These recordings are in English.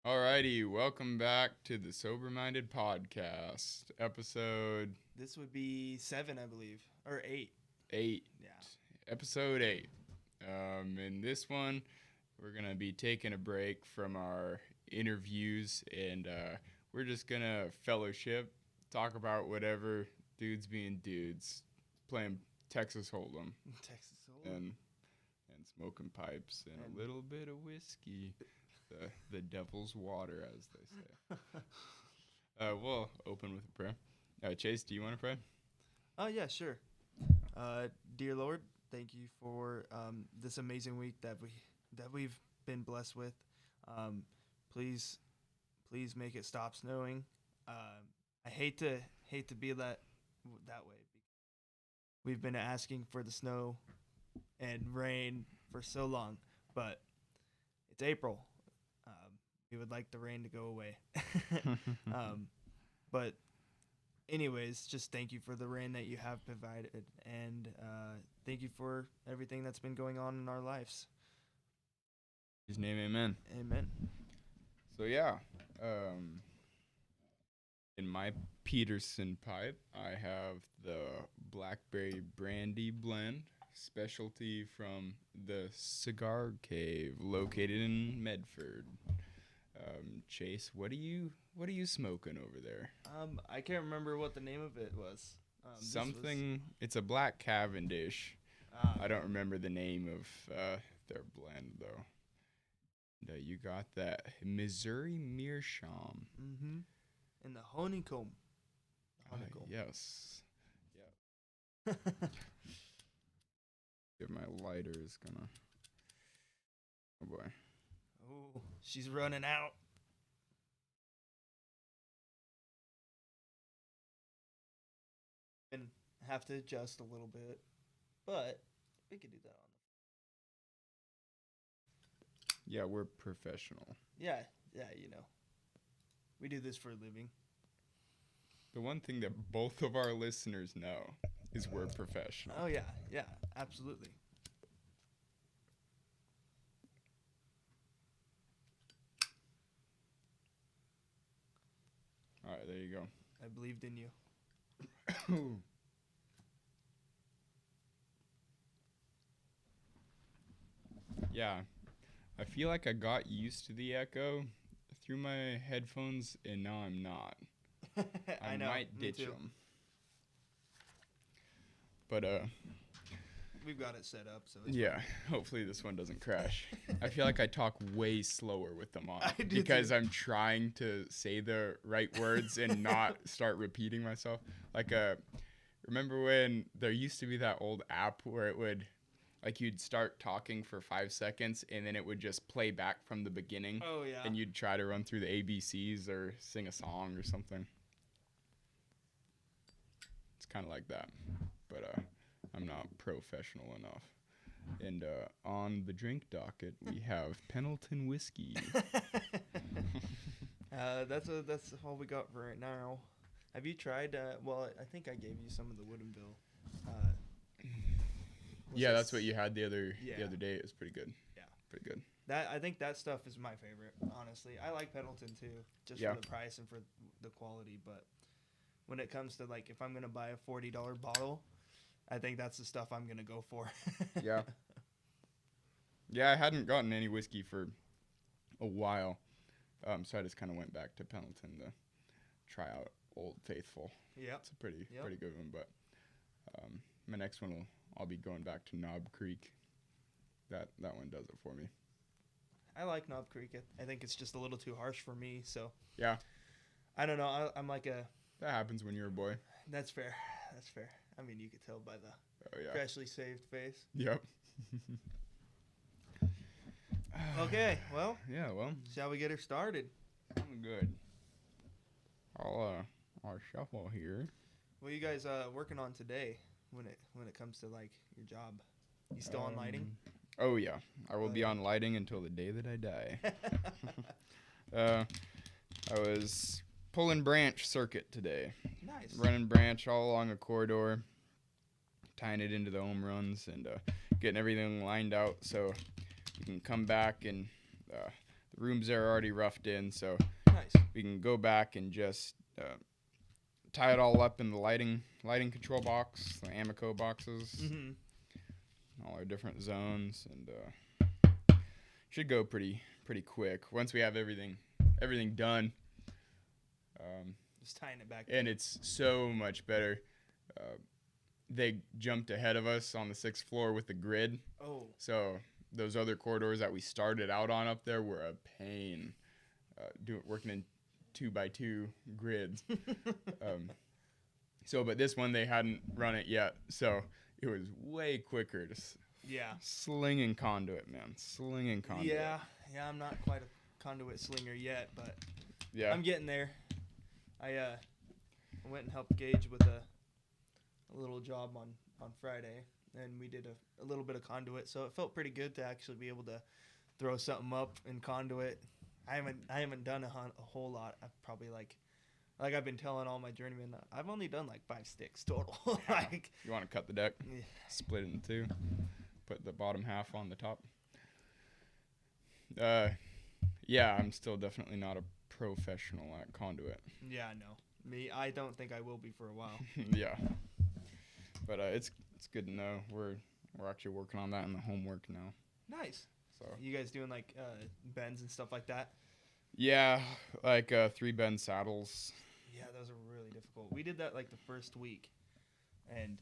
Alrighty, welcome back to the Sober Minded Podcast, episode This would be 7, I believe, or 8. 8. Yeah. Episode 8. In this one, we're going to be taking a break from our interviews and we're just going to fellowship, talk about whatever dudes being dudes, playing Texas Hold'em Texas Hold'em. and smoking pipes and And- a little bit of whiskey. The devil's water, as they say. We'll open with a prayer. Chase, do you want to pray? Oh, yeah, sure. Dear Lord, thank you for this amazing week that we've been blessed with. Please make it stop snowing. I hate to be that way. We've been asking for the snow and rain for so long, but it's April. We would like the rain to go away. But anyways, just thank you for the rain that you have provided, and thank you for everything that's been going on in our lives. In His name, amen. Amen. So yeah, in my Peterson pipe, I have the Blackberry Brandy blend, specialty from the Cigar Cave, located in Medford. Chase, what are you smoking over there? I can't remember what the name of it was. Something. It's a Black Cavendish. I don't remember the name of their blend though. You got that Missouri Meerschaum. Mm-hmm. And the honeycomb. Yes. Yeah. If my lighter is gonna. Oh boy. Oh, she's running out. And have to adjust a little bit, but we could do that on Yeah, we're professional. Yeah, we do this for a living. The one thing that both of our listeners know is we're professional. Oh yeah, absolutely. All right, there you go. I believed in you. Yeah, I feel like I got used to the echo through my headphones, and now I'm not. I know, might me ditch too. them. But We've got it set up, so it's yeah, hopefully this one doesn't crash. I feel like I talk way slower with them on I do because too. I'm trying to say the right words and not start repeating myself. Like remember when there used to be that old app where it would, like, you'd start talking for 5 seconds and then it would just play back from the beginning. Oh yeah. And you'd try to run through the ABCs or sing a song or something. It's kind of like that, but I'm not professional enough. And on the drink docket, we have Pendleton whiskey. That's all we got for right now. Have you tried? Well, I think I gave you some of the Woodinville. Yeah, that's what you had the other Yeah. day. It was pretty good. Yeah. Pretty good. I think that stuff is my favorite. Honestly, I like Pendleton too, just Yeah. for the price and for the quality. But when it comes to, like, if I'm gonna buy a $40 bottle, I think that's the stuff I'm gonna go for. Yeah. Yeah, I hadn't gotten any whiskey for a while, so I just kind of went back to Pendleton to try out Old Faithful. Yep. It's a pretty Yep. pretty good one, but my next one I'll be going back to Knob Creek. That one does it for me. I like Knob Creek. I think it's just a little too harsh for me. So Yeah, I don't know. I'm like a. that happens when you're a boy. That's fair. That's fair. I mean, you could tell by the Oh yeah. freshly saved face. Yep. Okay, well, Yeah, well, shall we get her started? I'm good. I'll shuffle here. What are you guys working on today when it comes to, like, your job? You still on lighting? Oh yeah, I will Oh, be yeah. on lighting until the day that I die. I was pulling branch circuit today, Nice. running branch all along a corridor, tying it into the ohm runs, and getting everything lined out so we can come back and The rooms are already roughed in, so Nice. we can go back and just tie it all up in the lighting control box, the Amico boxes, Mm-hmm. all our different zones, and should go pretty quick once we have everything done. Just tying it back. And it's so much better. They jumped ahead of us on the 6th floor with the grid. Oh. So those other corridors that we started out on up there were a pain. Working in 2x2 grids. But this one they hadn't run it yet, so it was way quicker. Just slinging conduit, man. Slinging conduit. Yeah, I'm not quite a conduit slinger yet, but yeah, I'm getting there. I went and helped Gage with a little job on Friday, and we did a little bit of conduit, so it felt pretty good to actually be able to throw something up in conduit. I haven't done a whole lot. I've probably like I've been telling all my journeymen, I've only done like 5 sticks total. Like, you want to cut the deck, yeah. split it in two, put the bottom half on the top. Yeah, I'm still definitely not a professional at conduit. Yeah, no. I don't think I will be for a while. Yeah, but it's good to know we're actually working on that in the homework now. Nice. So you guys doing like bends and stuff like that? Yeah, like 3 bend saddles. Yeah, those are really difficult. We did that like the first week, and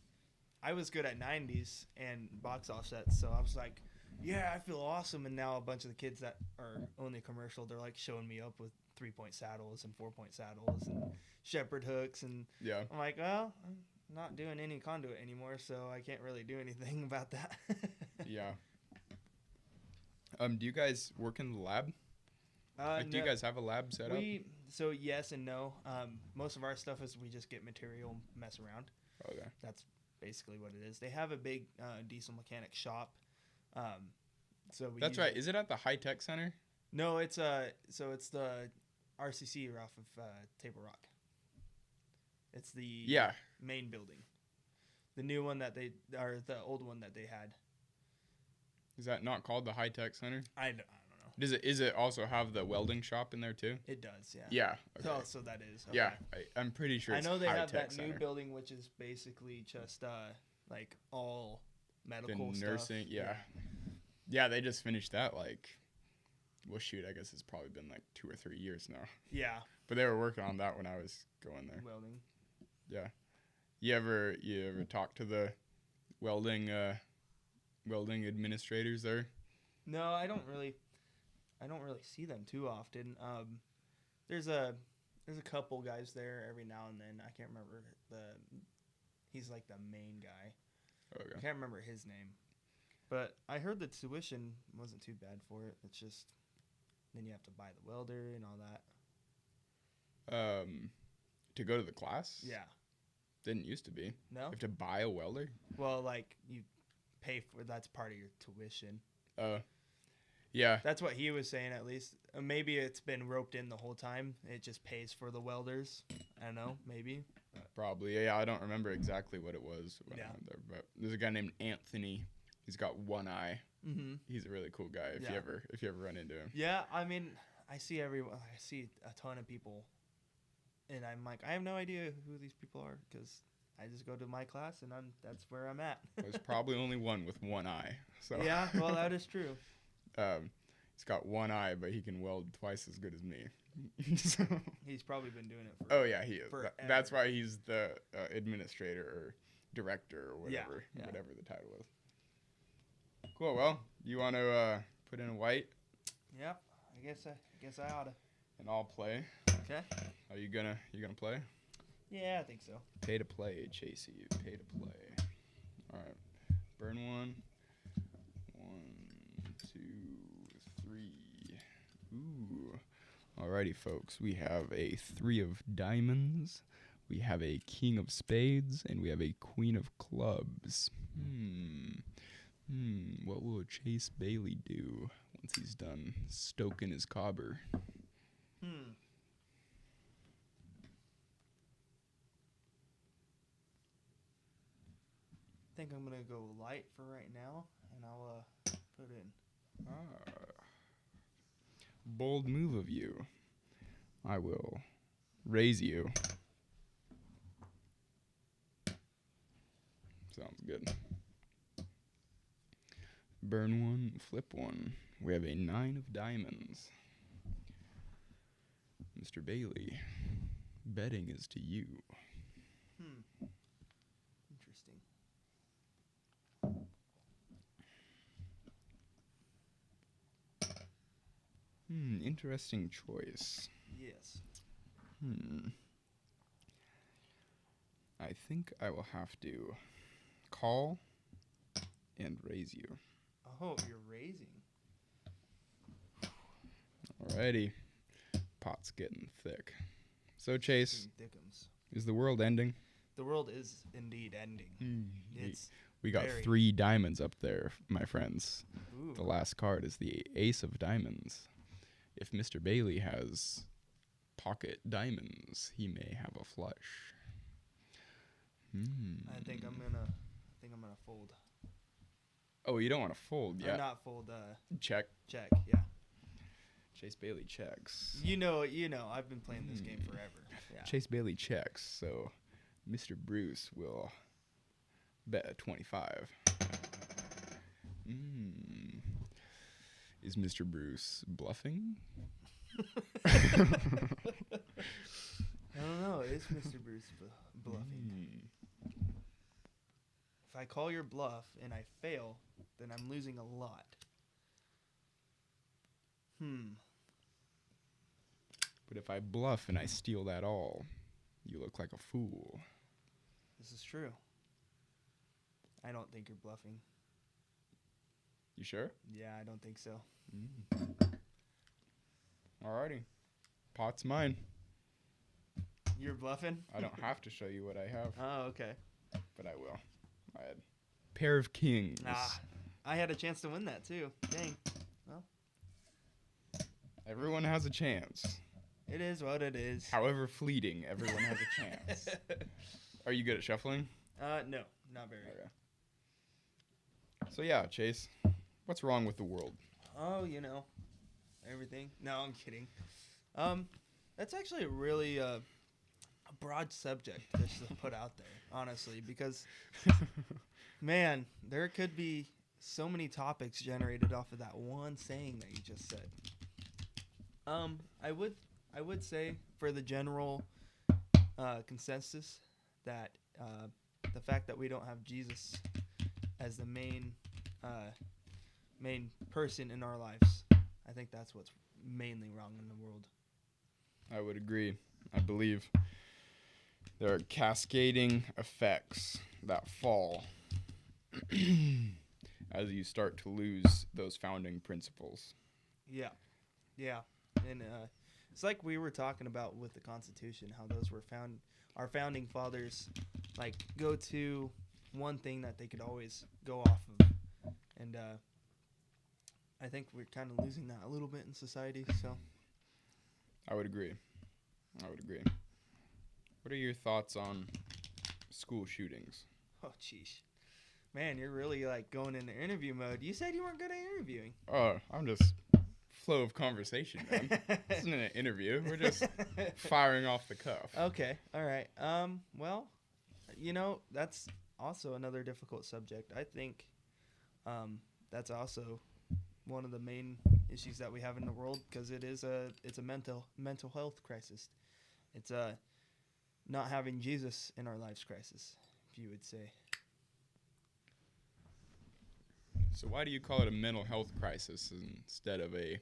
I was good at 90s and box offsets, so I was like, yeah, I feel awesome. And now a bunch of the kids that are only commercial, they're like showing me up with 3-point saddles and 4-point saddles and shepherd hooks, and yeah, I'm like, well, I'm not doing any conduit anymore, so I can't really do anything about that. Yeah. Do you guys work in the lab? Do you guys have a lab set up? So yes and no. Most of our stuff is we just get material, mess around. Okay. That's basically what it is. They have a big diesel mechanic shop. That's right. Is it at the High Tech Center? No, it's the RCC off of Table Rock. It's the main building. The new one that the old one that they had. Is that not called the High Tech Center? I don't know. Is it also have the welding shop in there too? It does, yeah. Yeah. Okay. Oh, so that is. Okay. Yeah, I'm pretty sure. I know they have that Center. new building, which is basically just like all medical the nursing, stuff. Yeah. They just finished that. Like, well, shoot, I guess it's probably been like 2 or 3 years now. Yeah. But they were working on that when I was going there. Welding. Yeah. You ever talk to the welding administrators there? No, I don't really see them too often. There's a couple guys there every now and then. I can't remember he's like the main guy. Okay. I can't remember his name. But I heard the tuition wasn't too bad for it. It's just then you have to buy the welder and all that. To go to the class? Yeah. Didn't used to be. No? You have to buy a welder? Well, like you pay for that's part of your tuition. Yeah. That's what he was saying, at least. Maybe it's been roped in the whole time. It just pays for the welders. I don't know, maybe. Probably. Yeah, I don't remember exactly what it was when I went there, but there's a guy named Anthony. He's got one eye. Mm-hmm. He's a really cool guy if you ever run into him. Yeah, I mean, I see a ton of people, and I'm like, I have no idea who these people are because I just go to my class and that's where I'm at. There's probably only one with one eye. So yeah, well, that is true. He's got one eye, but he can weld twice as good as me. So, he's probably been doing it for. Oh yeah, he is. That's forever. why he's the administrator or director or whatever the title is. Cool. Well, you want to put in a white? Yep. I guess I oughta. And I'll play. Okay. Are you gonna play? Yeah, I think so. Pay to play, Chasey. Pay to play. All right. Burn one. 1, 2, 3. Ooh. Alrighty, folks. We have a 3 of diamonds. We have a king of spades, and we have a queen of clubs. What will Chase Bailey do once he's done stoking his cobber? I think I'm gonna go light for right now, and I'll put in. Bold move of you. I will raise you. Sounds good. Burn one, flip one. We have a 9 of diamonds. Mr. Bailey, betting is to you. Interesting. Interesting choice. Yes. I think I will have to call and raise you. Oh, you're raising. Alrighty. Pot's getting thick. So, Chase, Thickums. is the world ending? The world is indeed ending. It's We got very- 3 diamonds up there, my friends. ooh. The last card is the Ace of Diamonds. If Mr. Bailey has pocket diamonds, he may have a flush. I think I'm gonna fold. Oh, you don't want to fold, Or yeah? not fold. Check. Check. Yeah. Chase Bailey checks. You know. I've been playing this game forever. Yeah. Chase Bailey checks, so Mr. Bruce will bet a 25. Is Mr. Bruce bluffing? I don't know. Is Mr. Bruce bluffing? If I call your bluff and I fail, then I'm losing a lot. But if I bluff and I steal that all, you look like a fool. This is true. I don't think you're bluffing. You sure? Yeah, I don't think so. Alrighty. Pot's mine. You're bluffing? I don't have to show you what I have, Oh, okay. but I will. I had pair of kings. I had a chance to win that too. Dang. Well, Everyone has a chance. it is what it is. However fleeting, everyone has a chance. Are you good at shuffling? No, not very. Okay. So yeah, Chase, what's wrong with the world? Oh, everything. No, I'm kidding. That's actually a really a broad subject to put out there, honestly, because man, there could be so many topics generated off of that one saying that you just said. I would say for the general consensus that the fact that we don't have Jesus as the main person in our lives, I think that's what's mainly wrong in the world. I would agree. I believe there are cascading effects that fall as you start to lose those founding principles. Yeah, and it's like we were talking about with the Constitution, how those were our founding fathers, like go to one thing that they could always go off of, and I think we're kind of losing that a little bit in society. So I would agree. What are your thoughts on school shootings? oh jeez, man, you're really like going into interview mode. You said you weren't good at interviewing. Oh, I'm just flow of conversation, man. This isn't an interview. We're just firing off the cuff. Okay, all right. Well, that's also another difficult subject. I think that's also one of the main issues that we have in the world, because it's a mental health crisis. It's not having Jesus in our lives crisis, if you would say. So why do you call it a mental health crisis instead of a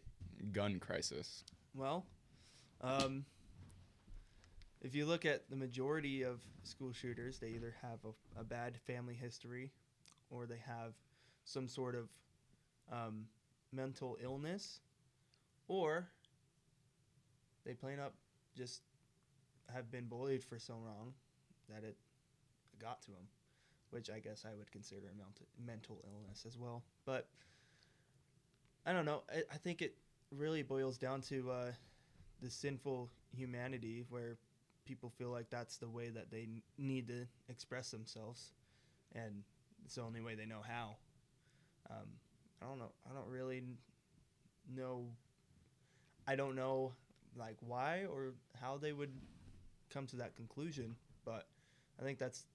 gun crisis? Well, if you look at the majority of school shooters, they either have a bad family history, or they have some sort of mental illness, or they plain up just have been bullied for so long that it got to them, which I guess I would consider a mental illness as well. But I don't know. I think it really boils down to the sinful humanity, where people feel like that's the way that they need to express themselves, and it's the only way they know how. I don't know. I don't really know. I don't know like why or how they would come to that conclusion, but I think that's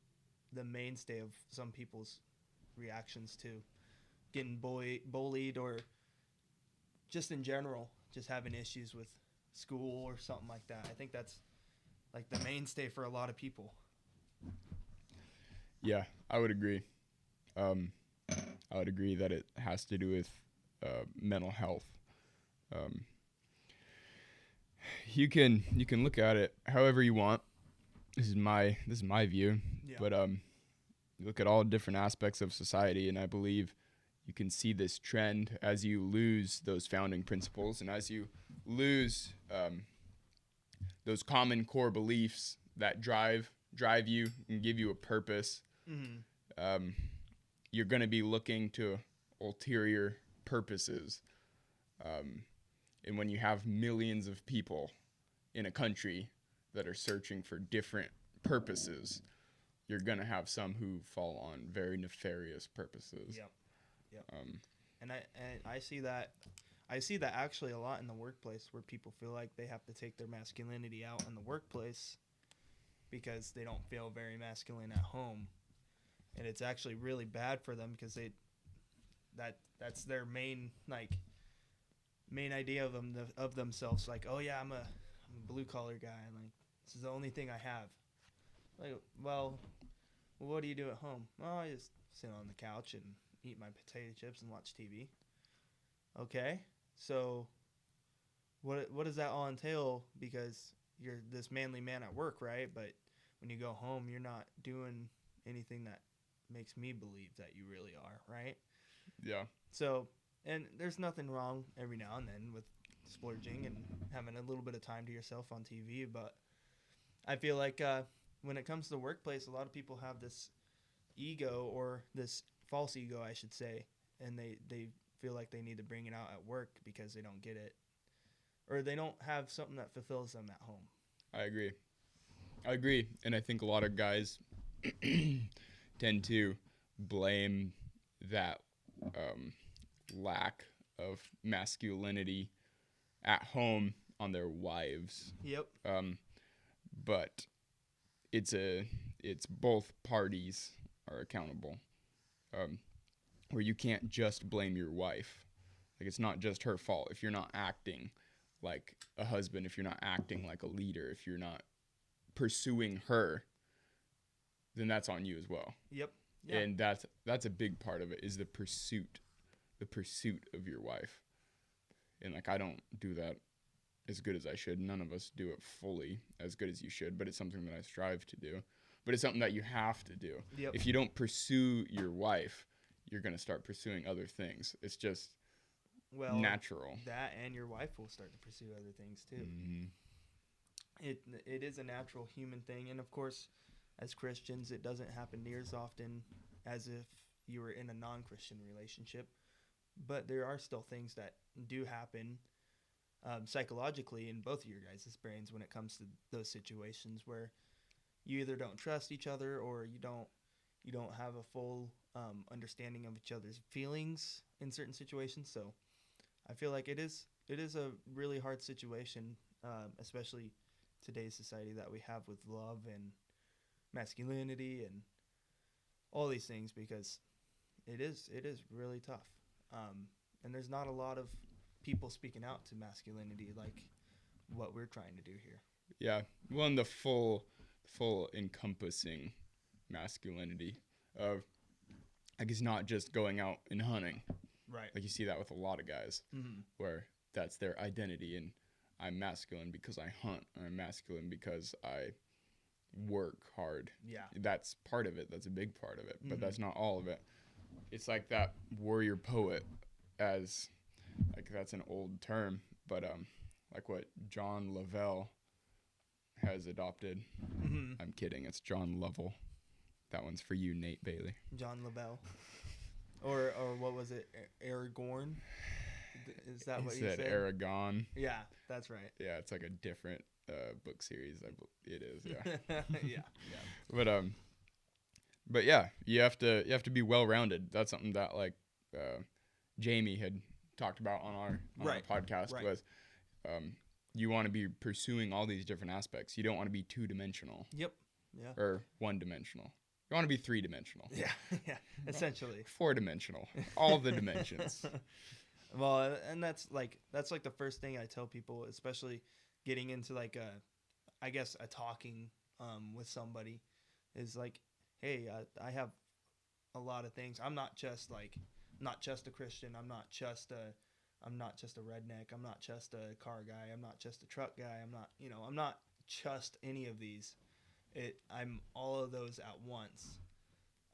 the mainstay of some people's reactions to getting bullied or just in general, just having issues with school or something like that. I think that's like the mainstay for a lot of people. Yeah, I would agree. Um, I would agree that it has to do with mental health. Um, you can look at it however you want. This is my view, Yeah. but you look at all different aspects of society, and I believe you can see this trend as you lose those founding principles and as you lose those common core beliefs that drive you and give you a purpose. Mm-hmm. Um, you're going to be looking to ulterior purposes. And when you have millions of people in a country that are searching for different purposes, you're going to have some who fall on very nefarious purposes. Yep. Yep. And I see that actually a lot in the workplace where people feel like they have to take their masculinity out in the workplace because they don't feel very masculine at home. And it's actually really bad for them because that's their main idea of themselves, like, oh yeah, I'm a blue collar guy, like this is the only thing I have. Like, well, what do you do at home? Oh, I just sit on the couch and eat my potato chips and watch TV. Okay, so what does that all entail? Because you're this manly man at work, right? But when you go home, you're not doing anything that makes me believe that you really are, right? Yeah. So, and there's nothing wrong every now and then with splurging and having a little bit of time to yourself on TV, but I feel like when it comes to the workplace, a lot of people have this ego, or this false ego, I should say, and they feel like they need to bring it out at work because they don't get it, or they don't have something that fulfills them at home. I agree. And I think a lot of guys tend to blame that lack of masculinity at home on their wives. Yep. But it's both parties are accountable. Where you can't just blame your wife. Like, it's not just her fault if you're not acting like a husband, if you're not acting like a leader, if you're not pursuing her, then that's on you as well. Yep. Yeah. And that's a big part of it, is the pursuit of your wife. And like, I don't do that as good as I should. None of us do it fully as good as you should, but it's something that I strive to do. But it's something that you have to do. Yep. If you don't pursue your wife, you're going to start pursuing other things. It's just natural. That, and your wife will start to pursue other things too. Mm-hmm. It is a natural human thing, and of course, as Christians, it doesn't happen near as often as if you were in a non-Christian relationship. But there are still things that do happen psychologically in both of your guys' brains when it comes to those situations where you either don't trust each other, or you don't have a full understanding of each other's feelings in certain situations. So I feel like it is a really hard situation, especially today's society that we have with love and masculinity and all these things, because it is really tough. And there's not a lot of people speaking out to masculinity like what we're trying to do here. Yeah. Well, and the full encompassing masculinity of, like, it's not just going out and hunting. Right. Like, you see that with a lot of guys, Mm-hmm. where that's their identity, and I'm masculine because I hunt, or I'm masculine because I work hard. Yeah. That's part of it. That's a big part of it, but Mhm. that's not all of it. It's like that warrior poet, as like, that's an old term, but like what John Lavelle has adopted. Mm-hmm. I'm kidding. It's John Lovell. That one's for you, Nate Bailey. John Lavelle. Or what was it? Aragorn? Is that what you said? Aragon. Yeah, that's right. Yeah, it's like a different book series. It is. Yeah. Yeah. But yeah, you have to be well rounded. That's something that, like, Jamie had talked about on our Right. podcast, Right. was you want to be pursuing all these different aspects. You don't want to be two-dimensional Yep. Yeah. or one-dimensional. You want to be three-dimensional, Yeah. Yeah. Essentially. four-dimensional, all the dimensions. Well, and that's like the first thing I tell people, especially getting into like a talking with somebody, is like, hey, I have a lot of things. I'm not just a Christian. I'm not just a redneck. I'm not just a car guy. I'm not just a truck guy. I'm not just any of these. I'm all of those at once,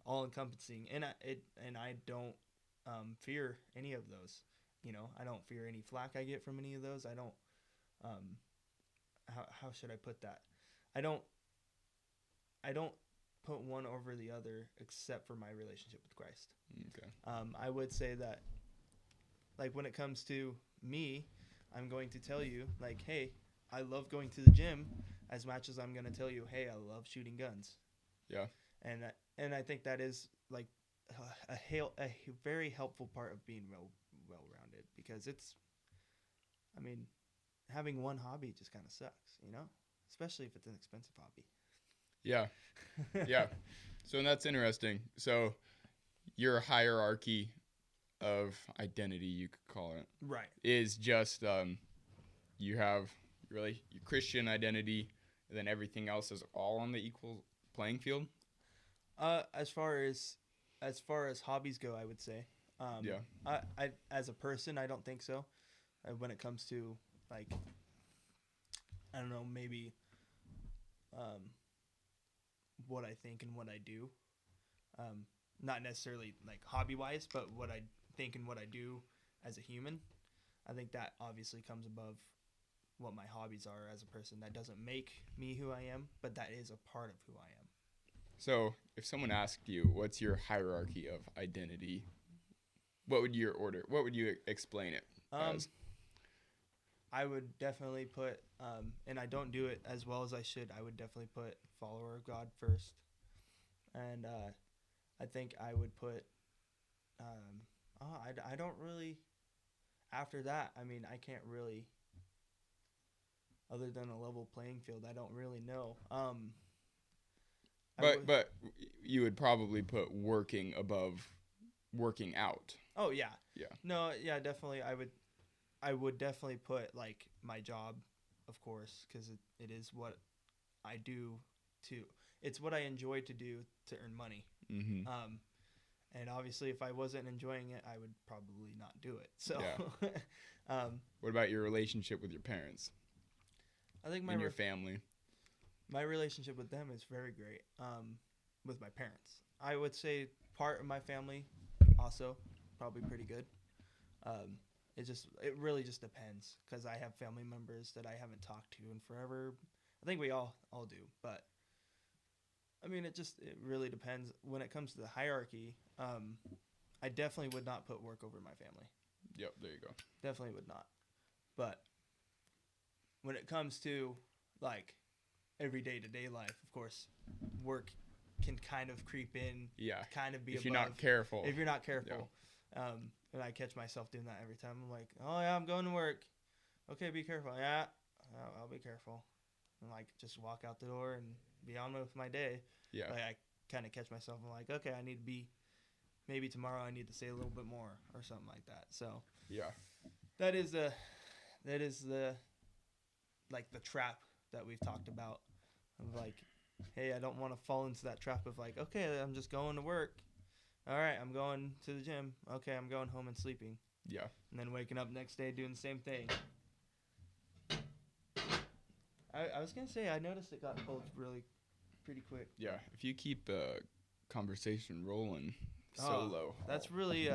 all encompassing, and I don't fear any of those. I don't fear any flack I get from any of those. I don't. How should I put that? I don't put one over the other except for my relationship with Christ. Okay. I would say that, like, when it comes to me, I'm going to tell you, like, hey, I love going to the gym as much as I'm going to tell you, hey, I love shooting guns. Yeah. And I think that is like a very helpful part of being well-rounded, because having one hobby just kind of sucks, especially if it's an expensive hobby. Yeah. Yeah. So that's interesting. So your hierarchy of identity, you could call it, Right. is just you have really your Christian identity, and then everything else is all on the equal playing field. As far as hobbies go, I would say. Yeah. I as a person, I don't think so. When it comes to, like, I don't know, maybe what I think and what I do. Not necessarily like hobby wise, but what I think and what I do as a human. I think that obviously comes above what my hobbies are as a person. That doesn't make me who I am, but that is a part of who I am. So if someone asked you, what's your hierarchy of identity, what would you explain it as? I would definitely put, and I don't do it as well as I should, I would definitely put follower of God first. And I think I would put, I don't really, after that, I can't really, other than a level playing field, I don't really know. But you would probably put working above working out. Oh, yeah. Yeah. No, yeah, definitely. I would definitely put, like, my job, of course, because it is what I do it's what I enjoy to do to earn money. Mm-hmm. And obviously, if I wasn't enjoying it, I would probably not do it. So, yeah. What about your relationship with your parents? I think your family. My relationship with them is very great. With my parents, I would say part of my family also probably pretty good. It really just depends, because I have family members that I haven't talked to in forever. I think we all do, but it really depends. When it comes to the hierarchy, I definitely would not put work over my family. Yep, there you go. Definitely would not. But when it comes to, like, every day-to-day life, of course, work can kind of creep in. Yeah. Kind of be if you're not careful. If you're not careful. Yeah. And I catch myself doing that every time. I'm like, oh, yeah, I'm going to work. Okay, be careful. Yeah, I'll be careful. And, like, just walk out the door and be on with my day. Yeah. Like, I kind of catch myself. I'm like, okay, I need to be, maybe tomorrow I need to say a little bit more or something like that. So, yeah. That is the like, the trap that we've talked about of, like, hey, I don't want to fall into that trap of, like, okay, I'm just going to work. All right, I'm going to the gym. Okay, I'm going home and sleeping. Yeah. And then waking up next day doing the same thing. I was going to say, I noticed it got cold pretty quick. Yeah, if you keep the conversation rolling solo. That's really,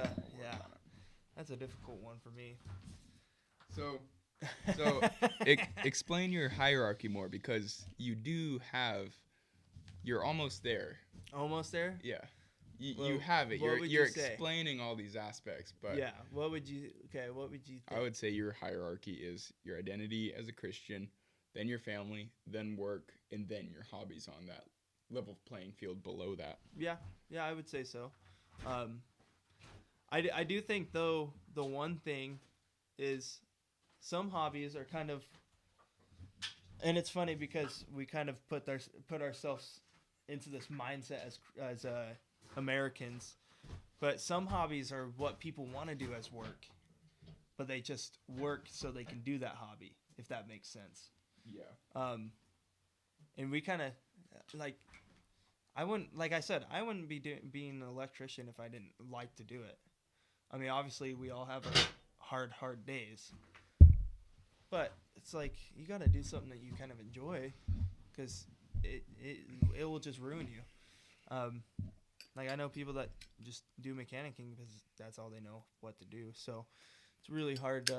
that's a difficult one for me. So explain your hierarchy more, because you're almost there. Almost there? Yeah. You have it. You're explaining all these aspects, but yeah. What would you think? I would say your hierarchy is your identity as a Christian, then your family, then work, and then your hobbies on that level playing field below that. Yeah, I would say so. I do think, though, the one thing is some hobbies are kind of, and it's funny because we kind of put ourselves into this mindset as Americans, but some hobbies are what people want to do as work, but they just work so they can do that hobby, if that makes sense. Yeah. And we kind of like, I wouldn't, like I said, I wouldn't be being an electrician if I didn't like to do it. I mean, obviously we all have our hard days, but it's like you got to do something that you kind of enjoy, because it will just ruin you. Like I know people that just do mechanicking because that's all they know what to do. So it's really hard.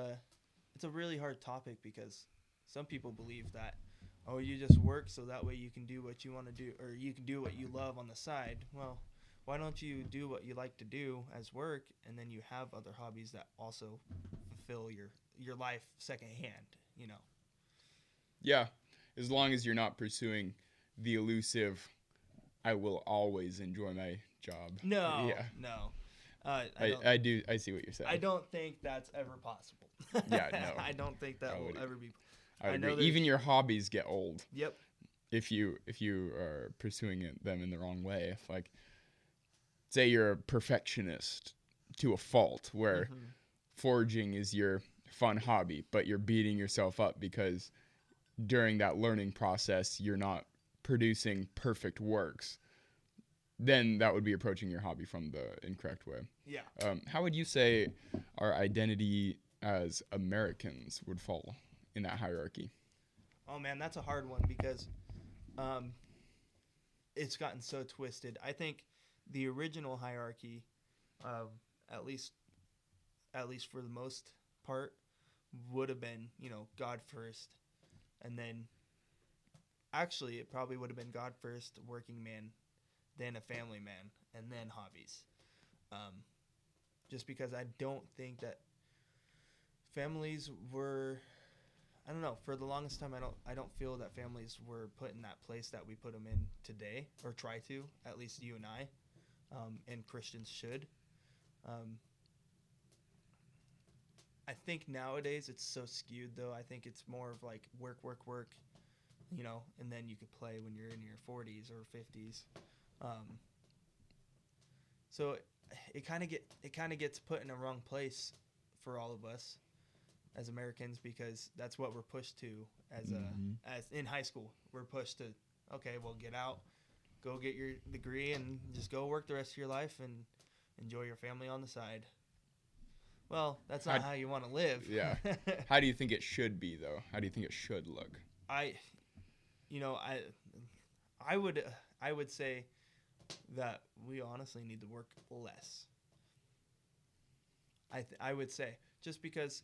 It's a really hard topic because some people believe that, oh, you just work so that way you can do what you want to do, or you can do what you love on the side. Well, why don't you do what you like to do as work, and then you have other hobbies that also fulfill your life secondhand, you know? Yeah. As long as you're not pursuing the elusive, I will always enjoy my job. No, Yeah. no. I see what you're saying. I don't think that's ever possible. Yeah, no. I don't think that will ever be. I would know agree. Even your hobbies get old. Yep. If you are pursuing them in the wrong way. If, like, say you're a perfectionist to a fault, where forging is your fun hobby, but you're beating yourself up because during that learning process you're not producing perfect works, then that would be approaching your hobby from the incorrect way. Yeah. How would you say our identity as Americans would fall in that hierarchy? Oh man, that's a hard one because it's gotten so twisted. I think the original hierarchy, at least for the most part, would have been, God first, and then actually it probably would have been God first, working man, then a family man, and then hobbies. Just because I don't think that families were, I don't know, for the longest time I don't feel that families were put in that place that we put them in today, or try to, at least you and I, and Christians should. I think nowadays it's so skewed though. I think it's more of like work, and then you could play when you're in your 40s or 50s. So it kind of gets put in a wrong place for all of us as Americans, because that's what we're pushed to as in high school. We're pushed to, okay, well, get out, go get your degree, and just go work the rest of your life and enjoy your family on the side. Well, that's not how you want to live. Yeah. How do you think it should be, though? How do you think it should look? I would say that we honestly need to work less. I would say, just because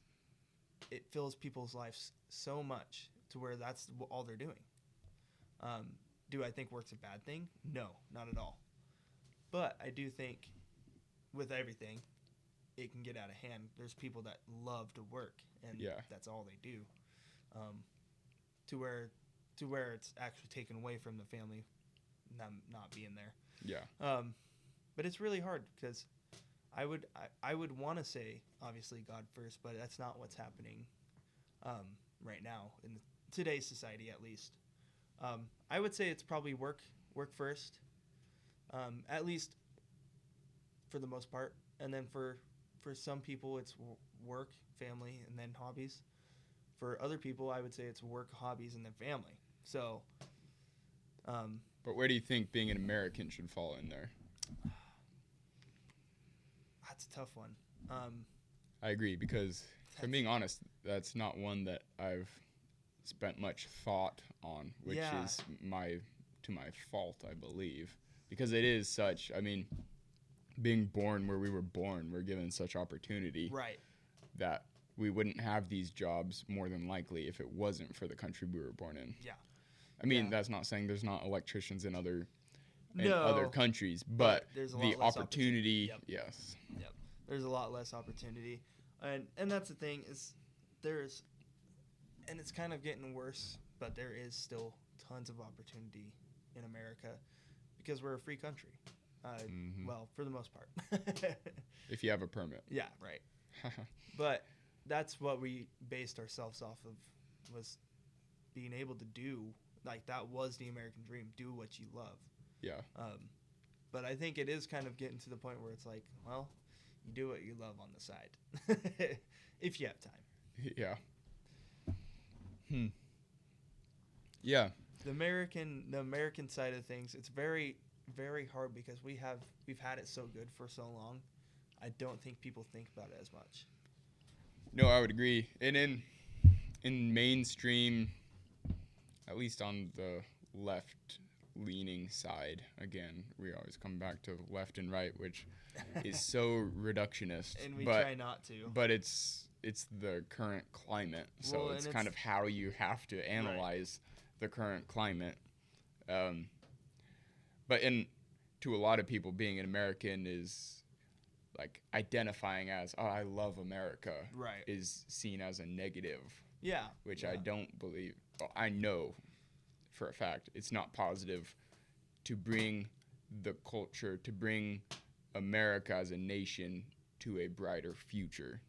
it fills people's lives so much to where that's all they're doing. Do I think work's a bad thing? No, not at all. But I do think with everything, it can get out of hand. There's people that love to work, and that's all they do. To where it's actually taken away from the family, not being there. Yeah. But it's really hard because I would want to say obviously God first, but that's not what's happening right now in today's society, at least. I would say it's probably work first, at least for the most part, and then for some people it's work, family, and then hobbies. For other people, I would say it's work, hobbies, and then family. So, but where do you think being an American should fall in there? That's a tough one. I agree, because if I'm being honest, that's not one that I've spent much thought on, which is to my fault, I believe, because it is such, I mean, being born where we were born, we're given such opportunity, right, that we wouldn't have these jobs more than likely if it wasn't for the country we were born in. Yeah. I mean, that's not saying there's not electricians in other countries, but there's a the lot less opportunity, Yep. There's a lot less opportunity. And that's the thing, is and it's kind of getting worse, but there is still tons of opportunity in America because we're a free country. Well, for the most part. If you have a permit. Yeah, right. But that's what we based ourselves off of, was being able to do, like, that was the American dream, do what you love. Yeah. But I think it is kind of getting to the point where it's like, well, you do what you love on the side if you have time. Yeah. Yeah. The American side of things, it's very, very hard because we've had it so good for so long. I don't think people think about it as much. No, I would agree. And in mainstream, at least on the left-leaning side, again, we always come back to left and right, which is so reductionist. And we try not to. But it's the current climate, so Well, it's and kind of how you have to analyze the current climate. But to a lot of people, being an American is like identifying as, oh, I love America, Right. is seen as a negative. Yeah. Which I don't believe. Well, I know for a fact it's not positive to bring the culture, to bring America as a nation to a brighter future.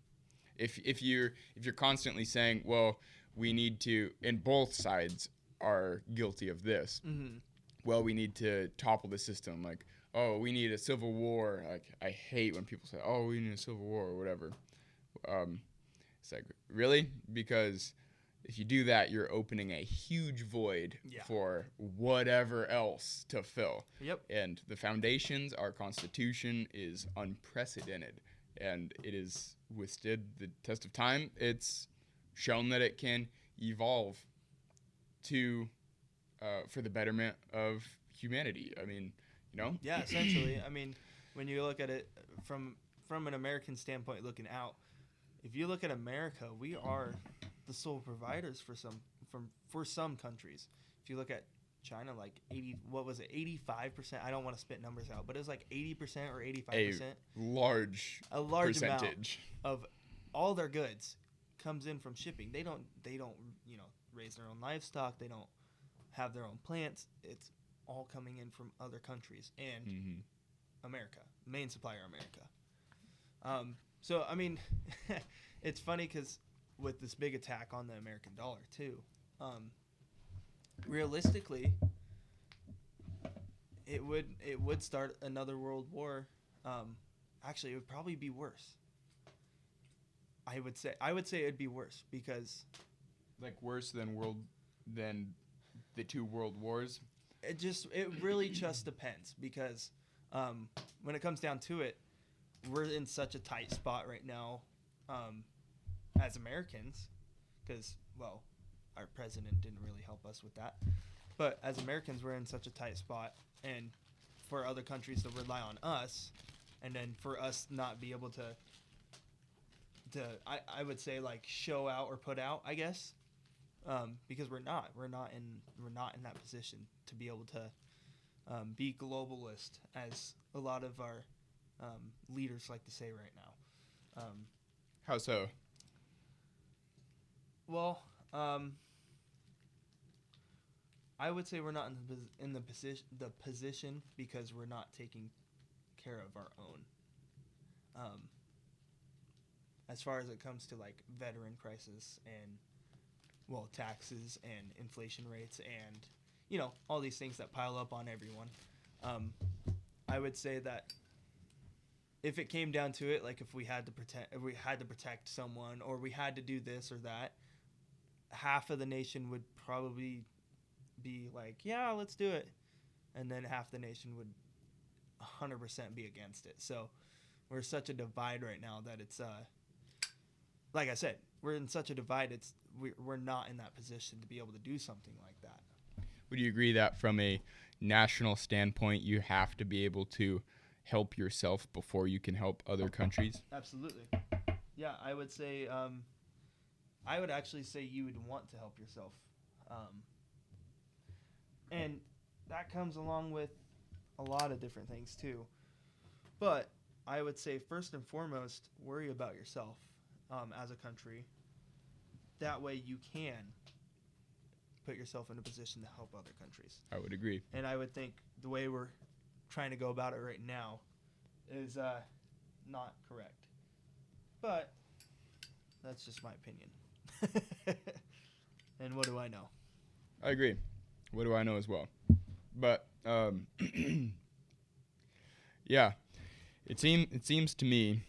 If you're constantly saying, well, we need to, and both sides are guilty of this. Mm-hmm. Well, we need to topple the system. Like, oh, we need a civil war. Like, I hate when people say, oh, we need a civil war or whatever. It's like, really? Because if you do that, you're opening a huge void for whatever else to fill. Yep. And the foundations, our Constitution, is unprecedented. And it has withstood the test of time. It's shown that it can evolve to for the betterment of humanity. I mean, you know? Yeah, essentially. I mean, when you look at it from an American standpoint looking out, if you look at America, we are the sole providers for some countries. If you look at China, like 85%, I don't want to spit numbers out, but it was like 80% or 85%. A large amount percentage of all their goods comes in from shipping. They don't raise their own livestock. They don't have their own plants. It's all coming in from other countries and America, main supplier America. So I mean, it's funny because with this big attack on the American dollar too, realistically, it would start another world war. Actually, it would probably be worse. I would say it'd be worse because, like, worse than the two world wars. It really just depends because when it comes down to it, we're in such a tight spot right now as Americans because, well, our president didn't really help us with that. But as Americans, we're in such a tight spot, and for other countries to rely on us, and then for us not be able to I would say, like, show out or put out, I guess, because we're not in that position to be able to be globalist, as a lot of our leaders like to say right now. How so? Well, I would say we're not in the position because we're not taking care of our own. As far as it comes to, like, veteran crisis and, well, taxes and inflation rates and, you know, all these things that pile up on everyone. I would say that if it came down to it, like, if we had to protect someone, or we had to do this or that, half of the nation would probably be like, yeah, let's do it, and then half the nation would 100% be against it. So we're such a divide right now that it's like I said, we're in such a divide. We're not in that position to be able to do something like that. Would you agree that from a national standpoint, you have to be able to help yourself before you can help other countries? Absolutely. Yeah, I would say, I would actually say you would want to help yourself. And that comes along with a lot of different things too. But I would say first and foremost, worry about yourself as a country. That way you can put yourself in a position to help other countries. I would agree. And I would think the way we're trying to go about it right now is not correct. But That's just my opinion. And what do I know? I agree. What do I know as well? But yeah, it seems to me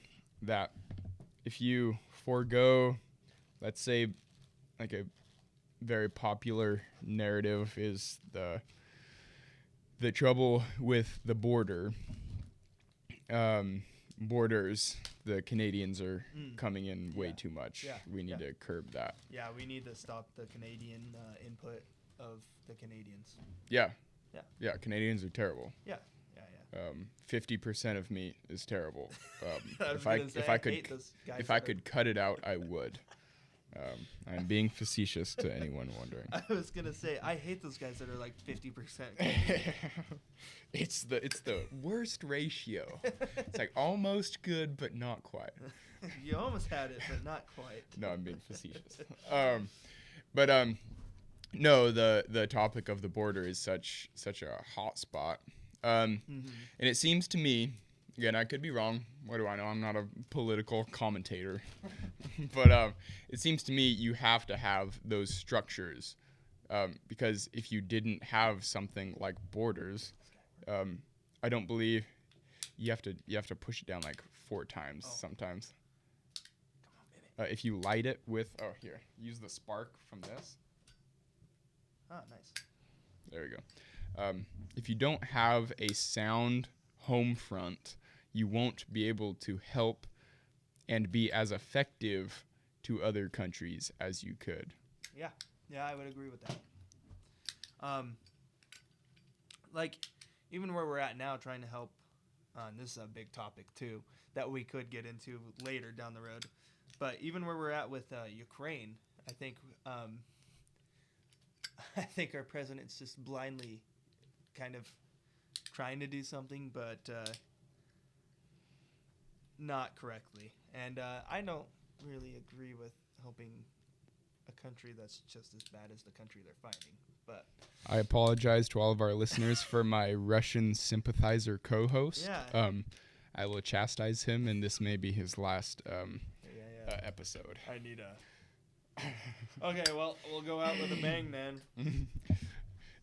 that if you forego, let's say, like a very popular narrative is the trouble with the borders. The Canadians are coming in way too much. Yeah. We need to curb that. Yeah, we need to stop the Canadian input of the Canadians. Yeah. Yeah. Yeah, Canadians are terrible. Yeah. 50% of meat is terrible. If I could cut it out, I would. I'm being facetious to anyone wondering. I was gonna say I hate those guys that are like 50%. It's the worst ratio. It's like almost good, but not quite. You almost had it, but not quite. No, I'm being facetious. No, the topic of the border is such a hot spot. And it seems to me, again, I could be wrong. What do I know? I'm not a political commentator. But it seems to me you have to have those structures because if you didn't have something like borders, I don't believe you have to push it down like 4 times sometimes. Come on, baby. If you light it with here, use the spark from this. Ah, nice. There we go. If you don't have a sound home front, you won't be able to help and be as effective to other countries as you could. Yeah, I would agree with that. Like, even where we're at now, trying to help, and this is a big topic too, that we could get into later down the road, but even where we're at with Ukraine, I think our president's just blindly kind of trying to do something, but not correctly. And I don't really agree with helping a country that's just as bad as the country they're fighting. But I apologize to all of our listeners for my Russian sympathizer co-host. Yeah. I will chastise him, and this may be his last episode. I need a... Okay, well, we'll go out with a bang then.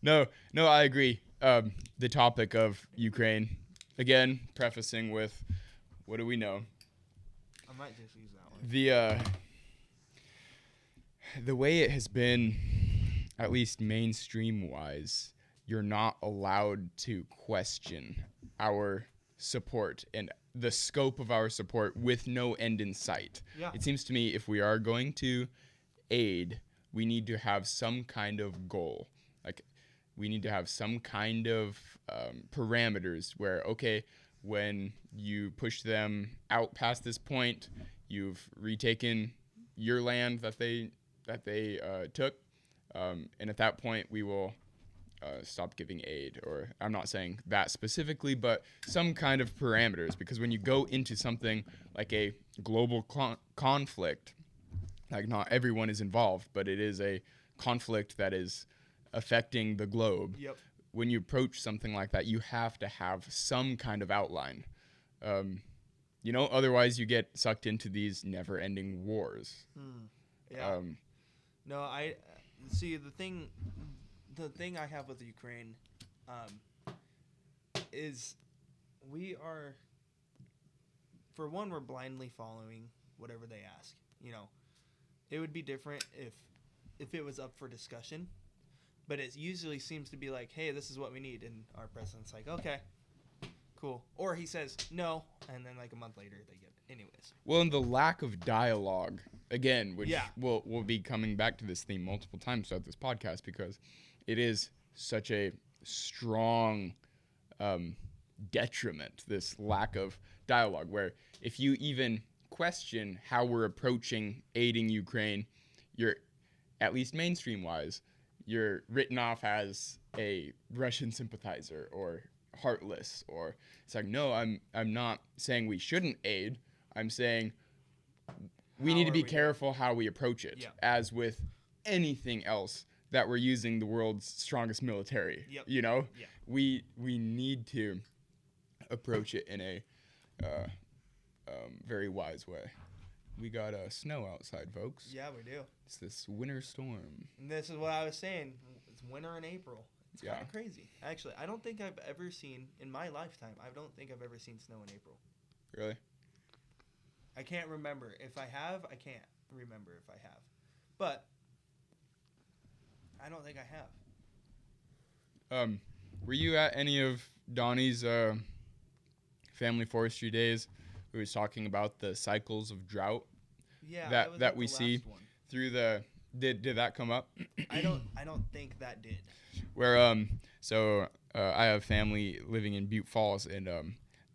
No, I agree. The topic of Ukraine, again, prefacing with, what do we know? I might just use that one. The way it has been, at least mainstream-wise, you're not allowed to question our support and the scope of our support with no end in sight. Yeah. It seems to me if we are going to aid, we need to have some kind of goal. Like, we need to have some kind of parameters where, okay, when you push them out past this point, you've retaken your land that they took, and at that point we will stop giving aid. Or I'm not saying that specifically, but some kind of parameters, because when you go into something like a global conflict, like not everyone is involved, but it is a conflict that is affecting the globe. Yep. When you approach something like that, you have to have some kind of outline. Otherwise you get sucked into these never-ending wars. Yeah. No, I see the thing I have with Ukraine is we are, for one, we're blindly following whatever they ask. It would be different if it was up for discussion, but it usually seems to be like, hey, this is what we need, and our president's like, okay, cool. Or he says no, and then like a month later they get it. Anyways. Well, and the lack of dialogue, again, which we'll be coming back to this theme multiple times throughout this podcast, because it is such a strong detriment, this lack of dialogue, where if you even question how we're approaching aiding Ukraine, you're, at least mainstream-wise, you're written off as a Russian sympathizer or heartless, or it's like, no, I'm not saying we shouldn't aid. I'm saying we need to be careful how we approach it, as with anything else that we're using the world's strongest military. We need to approach it in a very wise way. we got snow outside, folks. Yeah, we do. It's this winter storm. And this is what I was saying. It's winter in April. It's kind Yeah. of crazy. Actually, I don't think I've ever seen, in my lifetime, I don't think I've ever seen snow in April. Really? I can't remember. If I have, I can't remember if I have. But I don't think I have. Were you at any of Donnie's family forestry days? We was talking about the cycles of drought Yeah, That- I was that at we the see. last one. through the. Did that come up? I don't think that did. Where I have family living in Butte Falls, and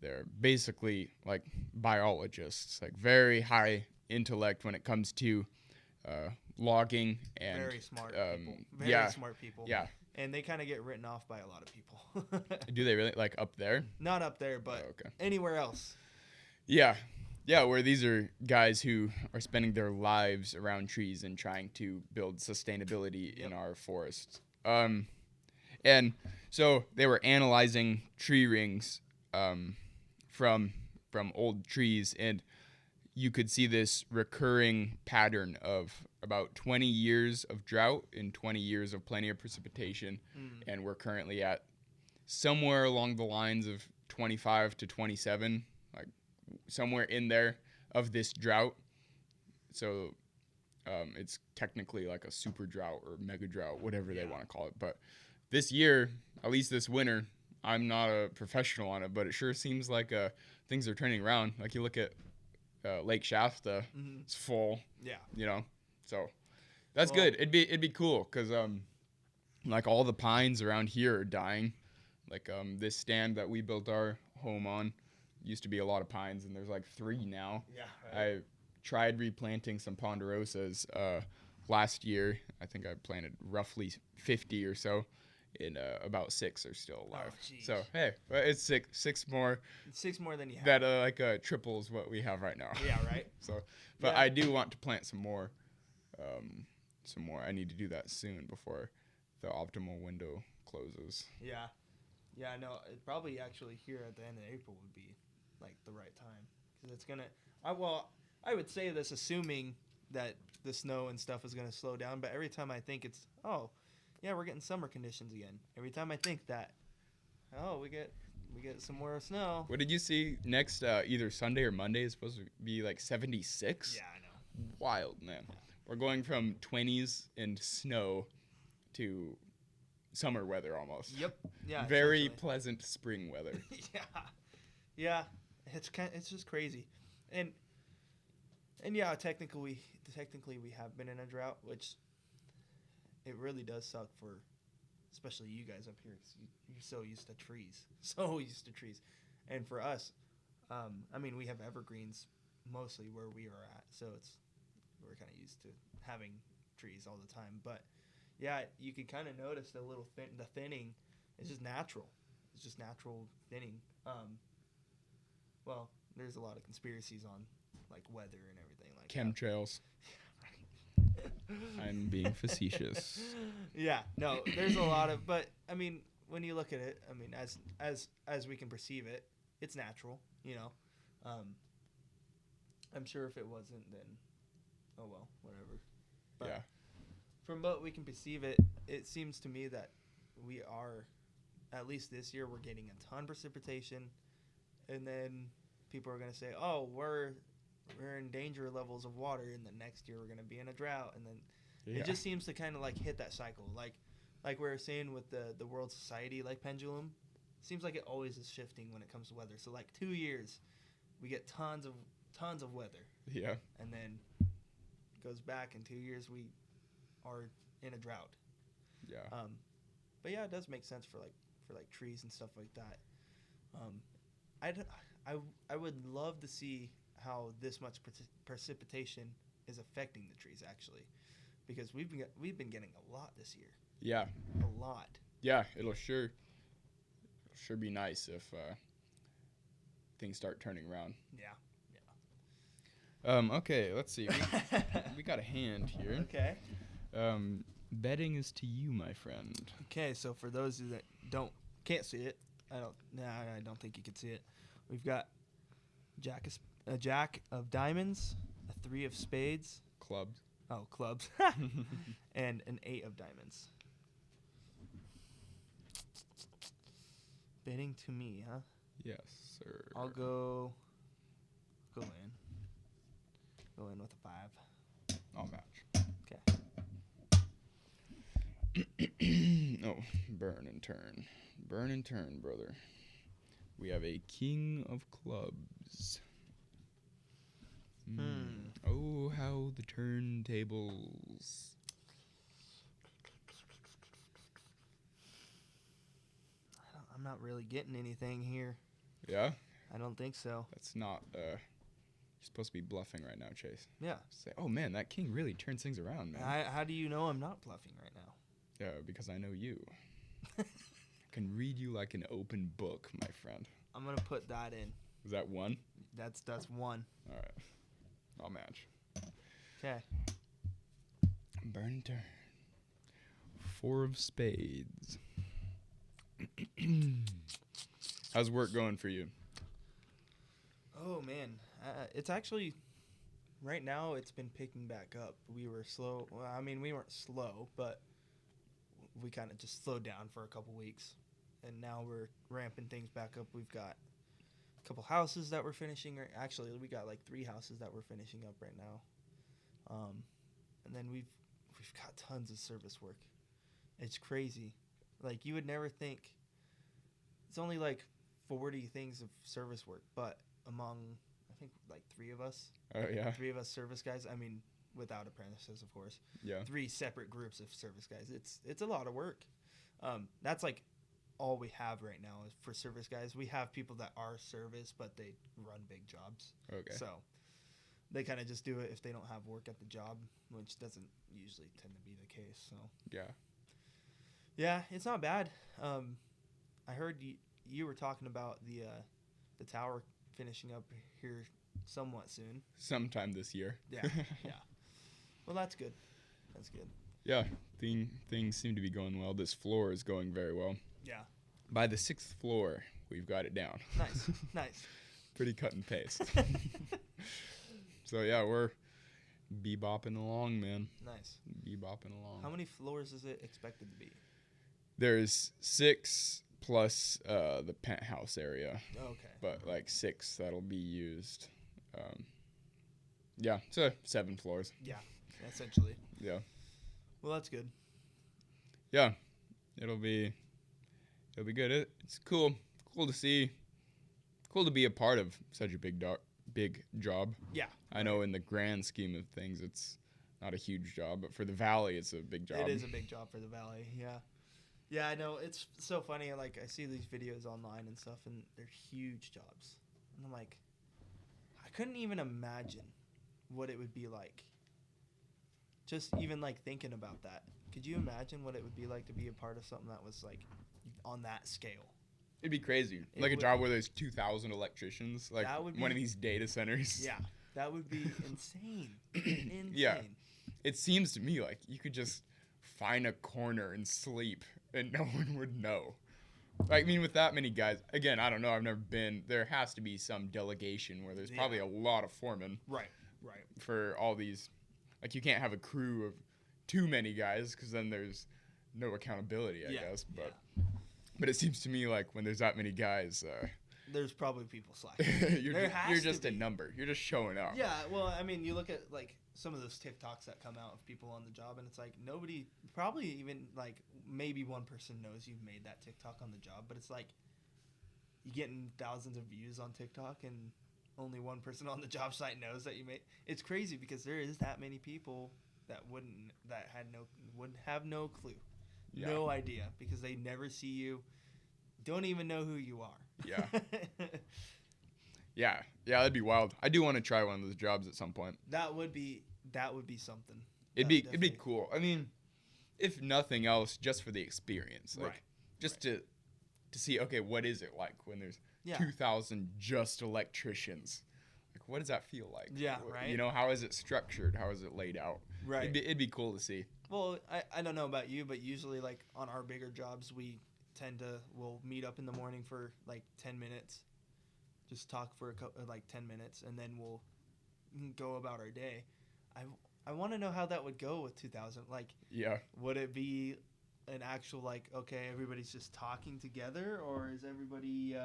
they're basically like biologists, like very high intellect when it comes to logging and Very smart people. Very yeah, smart people. yeah. And they kind of get written off by a lot of people. Do they really, like, up there? Not up there, but Oh, okay. anywhere else. Yeah. Yeah, where these are guys who are spending their lives around trees and trying to build sustainability in Yep. our forests. And so they were analyzing tree rings from old trees, and you could see this recurring pattern of about 20 years of drought and 20 years of plenty of precipitation, and we're currently at somewhere along the lines of 25 to 27, like somewhere in there of this drought. So it's technically like a super drought or mega drought, whatever they want to call it. But this year, at least this winter, I'm not a professional on it, but it sure seems like things are turning around. Like you look at Lake Shasta, it's full, Yeah. you know. So that's Well- good. It'd be cool because like all the pines around here are dying. Like this stand that we built our home on used to be a lot of pines, and there's like 3 now. Yeah. I tried replanting some ponderosas last year. I think I planted roughly 50 or so, and about 6 are still alive. jeez. So hey, well, it's six more. 6 more than you have. That triples what we have right now. Yeah, right? So, but Yeah. I do want to plant some more. I need to do that soon before the optimal window closes. Yeah. Yeah, no, it probably actually here at the end of April would be like the right time. Because it's going to, I would say this assuming that the snow and stuff is going to slow down, but every time I think it's, oh, yeah, we're getting summer conditions again. Every time I think that, oh, we get some more snow. What did you see next? Either Sunday or Monday is supposed to be like 76. Yeah, I know. Wild, man. We're going from 20s and snow to summer weather almost. Yep. Yeah. Very essentially. pleasant spring weather. Yeah. Yeah. It's just crazy. And yeah, technically we have been in a drought, which it really does suck for especially you guys up here 'cause you're so used to trees. So used to trees. And for us, I mean, we have evergreens mostly where we are at, so we're kind of used to having trees all the time. But yeah, you can kind of notice the little the thinning is just natural. It's just natural thinning. Well, there's a lot of conspiracies on like weather and everything like Chemtrails. I'm being facetious. Yeah, no, there's a lot of, but I mean, when you look at it, I mean, as we can perceive it, it's natural, you know. I'm sure if it wasn't, then, oh well, whatever. But Yeah. from what we can perceive it seems to me that we are, at least this year, we're getting a ton of precipitation, and then people are gonna say, oh, we're in danger levels of water, and the next year we're gonna be in a drought, and then Yeah. it just seems to kind of like hit that cycle, like we were saying with the World Society like pendulum. Seems like it always is shifting when it comes to weather. So like 2 years, we get tons of weather, Yeah. and then it goes back in 2 years we are in a drought. Yeah. But yeah, it does make sense for like trees and stuff like that. I would love to see how this much precipitation is affecting the trees actually, because we've been getting a lot this year. Yeah. A lot. Yeah. It'll sure be nice if things start turning around. Yeah. Okay, let's see. We got a hand here. Okay. Betting is to you, my friend. Okay, so for those that can't see it, I don't think you can see it. We've got a jack of diamonds, a 3 of spades. Clubs. Oh, clubs. And an 8 of diamonds. Bidding to me, huh? Yes, sir. I'll go in. Go in with a 5. I'll match. Okay. Oh, burn and turn. Burn and turn, brother. We have a king of clubs. Oh, how the turntables. I'm not really getting anything here. Yeah? I don't think so. That's not, you're supposed to be bluffing right now, Chase. Yeah. Say, oh, man, that king really turns things around, man. How do you know I'm not bluffing right now? Yeah, because I know you. I can read you like an open book, my friend. I'm going to put that in. Is that 1? That's 1. All right. I'll match. Okay. Burn and turn. 4 of spades. How's work going for you? Oh, man. It's actually, right now, it's been picking back up. We were slow. Well, I mean, we weren't slow, but we kind of just slowed down for a couple weeks. And now we're ramping things back up. We've got a couple houses that we're finishing. Actually, we got like 3 houses that we're finishing up right now. And then we've got tons of service work. It's crazy. Like, you would never think. It's only like 40 things of service work, but among, I think, like 3 of us. Oh, yeah? 3 of us service guys. I mean, without apprentices, of course. Yeah. 3 separate groups of service guys. It's a lot of work. That's like all we have right now is for service guys. We have people that are service, but they run big jobs. Okay. So they kind of just do it if they don't have work at the job, which doesn't usually tend to be the case. So Yeah. yeah, it's not bad. I heard you were talking about the tower finishing up here somewhat soon. Sometime this year. Yeah, yeah. Well, that's good. That's good. Yeah. Things seem to be going well. This floor is going very well. Yeah. By the 6th floor, we've got it down. Nice, nice. Pretty cut and paste. So, yeah, we're bebopping along, man. Nice. Bebopping along. How many floors is it expected to be? There's 6 plus the penthouse area. Okay. But like 6 that'll be used. Yeah, so 7 floors. Yeah, essentially. Yeah. Well, that's good. Yeah. It'll be good. It's cool to see. Cool to be a part of such a big job. Yeah. I know in the grand scheme of things it's not a huge job, but for the valley it's a big job. It is a big job for the valley. Yeah. Yeah, I know. It's so funny. Like, I see these videos online and stuff, and they're huge jobs. And I'm like, I couldn't even imagine what it would be like. Just even, like, thinking about that. Could you imagine what it would be like to be a part of something that was, like, on that scale? It'd be crazy. It like a would- job where there's 2,000 electricians. Like That would one of be- these data centers. Yeah. That would be insane. Insane. Yeah. It seems to me like you could just find a corner and sleep and no one would know. I mean, with that many guys, again, I don't know. I've never been. There has to be some delegation where there's probably a lot of foremen Right. for all these. Like, you can't have a crew of too many guys because then there's no accountability, I guess. But it seems to me like when there's that many guys, There's probably people slacking. you're There has to just a be. number. You're just showing up. Yeah, well, I mean, you look at, like, some of those TikToks that come out of people on the job, and it's like nobody, probably even, like, maybe one person knows you've made that TikTok on the job, but it's like you getting thousands of views on TikTok, and only one person on the job site knows that you made. It's crazy because there is that many people that wouldn't have no clue, Yeah. no idea, because they never see you, don't even know who you are. Yeah. Yeah, that'd be wild. I do want to try one of those jobs at some point. That would be something. It'd That be would definitely- cool. I mean, if nothing else, just for the experience, like Right. just to see, okay, what is it like when there's Yeah. 2,000 just electricians? Like, what does that feel like? Yeah, right. You know, how is it structured? How is it laid out? Right. It'd be cool to see. Well, I don't know about you, but usually, like, on our bigger jobs, we'll meet up in the morning for like 10 minutes, just talk for 10 minutes, and then we'll go about our day. I want to know how that would go with 2000. Like, Yeah. would it be an actual, like, okay, everybody's just talking together, or is everybody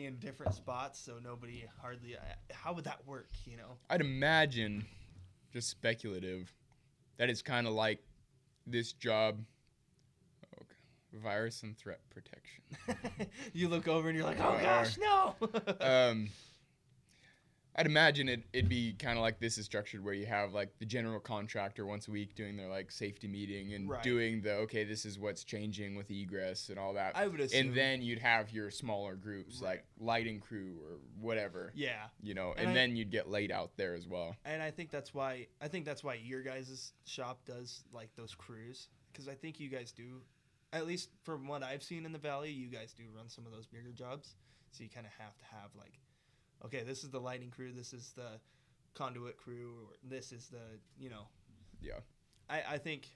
in different spots, so nobody hardly, how would that work, you know? I'd imagine, just speculative, that it's kind of like this job, virus and threat protection. You look over and you're like, oh gosh, no. I'd imagine it'd be kind of like this is structured, where you have like the general contractor once a week doing their like safety meeting and Right. doing okay, this is what's changing with egress and all that. I would assume. And then you'd have your smaller groups, Right. like lighting crew or whatever. Yeah. You know, And and then you'd get laid out there as well. And I think that's why your guys' shop does like those crews, because I think you guys do, at least from what I've seen in the valley, you guys do run some of those bigger jobs. So you kind of have to have like, okay, this is the lighting crew, this is the conduit crew, or this is the, you know. Yeah. I think,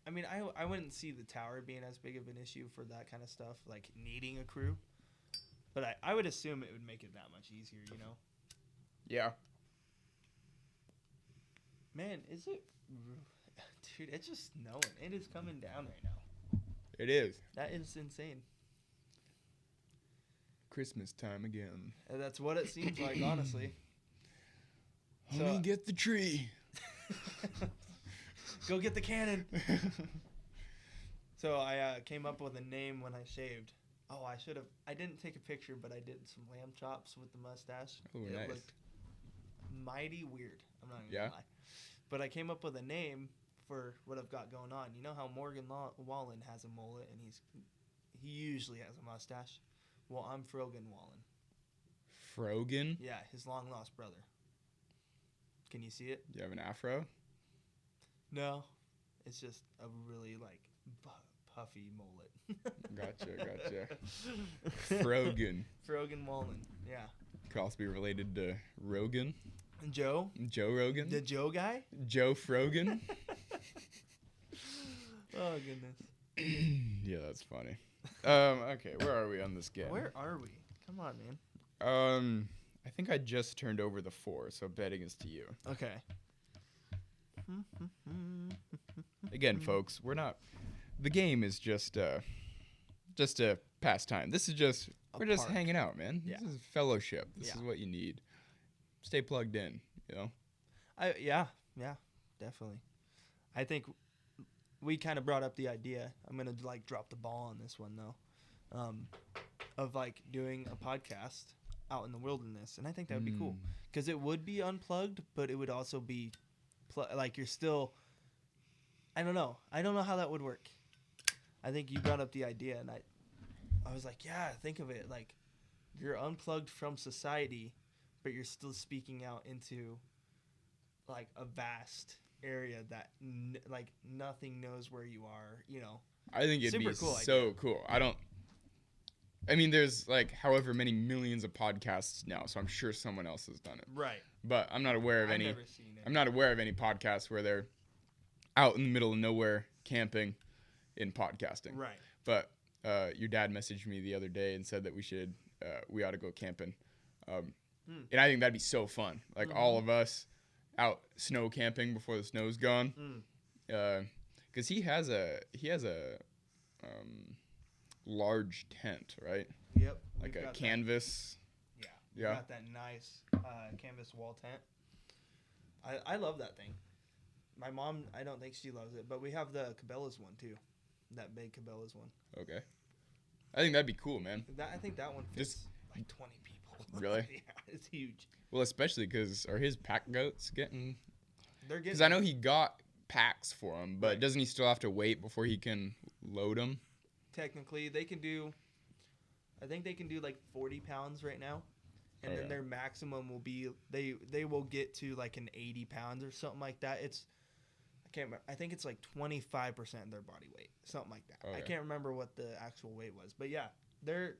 I mean, I wouldn't see the tower being as big of an issue for that kind of stuff, like needing a crew. But I would assume it would make it that much easier, you know. Yeah. Man, is it, dude? It's just snowing. It is coming down right now. It is. That is insane. Christmas time again. And that's what it seems like, honestly. Let me get the tree. Go get the cannon. So I came up with a name when I shaved. Oh, I didn't take a picture, but I did some lamb chops with the mustache. Oh, It nice. looked mighty weird. I'm not even Yeah? gonna lie. But I came up with a name for what I've got going on. You know how Morgan Wallen has a mullet, and he usually has a mustache. Well, I'm Frogan Wallen. Frogan? Yeah, his long lost brother. Can you see it? Do you have an afro? No, it's just a really like puffy mullet. Gotcha. Frogan. Frogan Wallen. Yeah. Could also be related to Rogan. Joe. Joe Rogan. The Joe guy. Joe Frogan. Oh goodness. Yeah, that's funny. Okay, where are we on this game? Where are we? Come on, man. I think I just turned over the 4, so betting is to you. Okay. Again, folks, the game is just a pastime. This is just we're just park. hanging out, man. Yeah. This is fellowship. This Yeah. is what you need. Stay plugged in, you know. Yeah, definitely. I think we kind of brought up the idea. I'm gonna like drop the ball on this one though, of like doing a podcast out in the wilderness, and I think that would be cool because it would be unplugged, but it would also be like you're still. I don't know how that would work. I think you brought up the idea, and I was like, yeah, think of it like you're unplugged from society, but you're still speaking out into like a vast area that like nothing knows where you are, you know. I think it'd Super be cool so idea. cool. I mean, there's like however many millions of podcasts now, so I'm sure someone else has done it. Right. But I'm not aware of I've any. never seen it. I'm not aware of any podcasts where they're out in the middle of nowhere camping in podcasting. Right. But your dad messaged me the other day and said that we ought to go camping. And I think that'd be so fun. Like all of us out snow camping before the snow's gone. Because he has a large tent, right? Yep. Like we've a got canvas. That, Yeah. Got that nice canvas wall tent. I love that thing. My mom, I don't think she loves it, but we have the Cabela's one too. That big Cabela's one. Okay. I think that'd be cool, man. I think that one fits Just- like 20 people. Really? Yeah, it's huge. Well, especially because are his pack goats getting? They're getting. Because I know he got packs for them, but Right. doesn't he still have to wait before he can load them? Technically, they can do. I think they can do like 40 pounds right now, and Oh, then yeah. their maximum will be they will get to like an 80 pounds or something like that. I can't remember. I think it's like 25% of their body weight, something like that. I Okay. can't remember what the actual weight was, but yeah, they're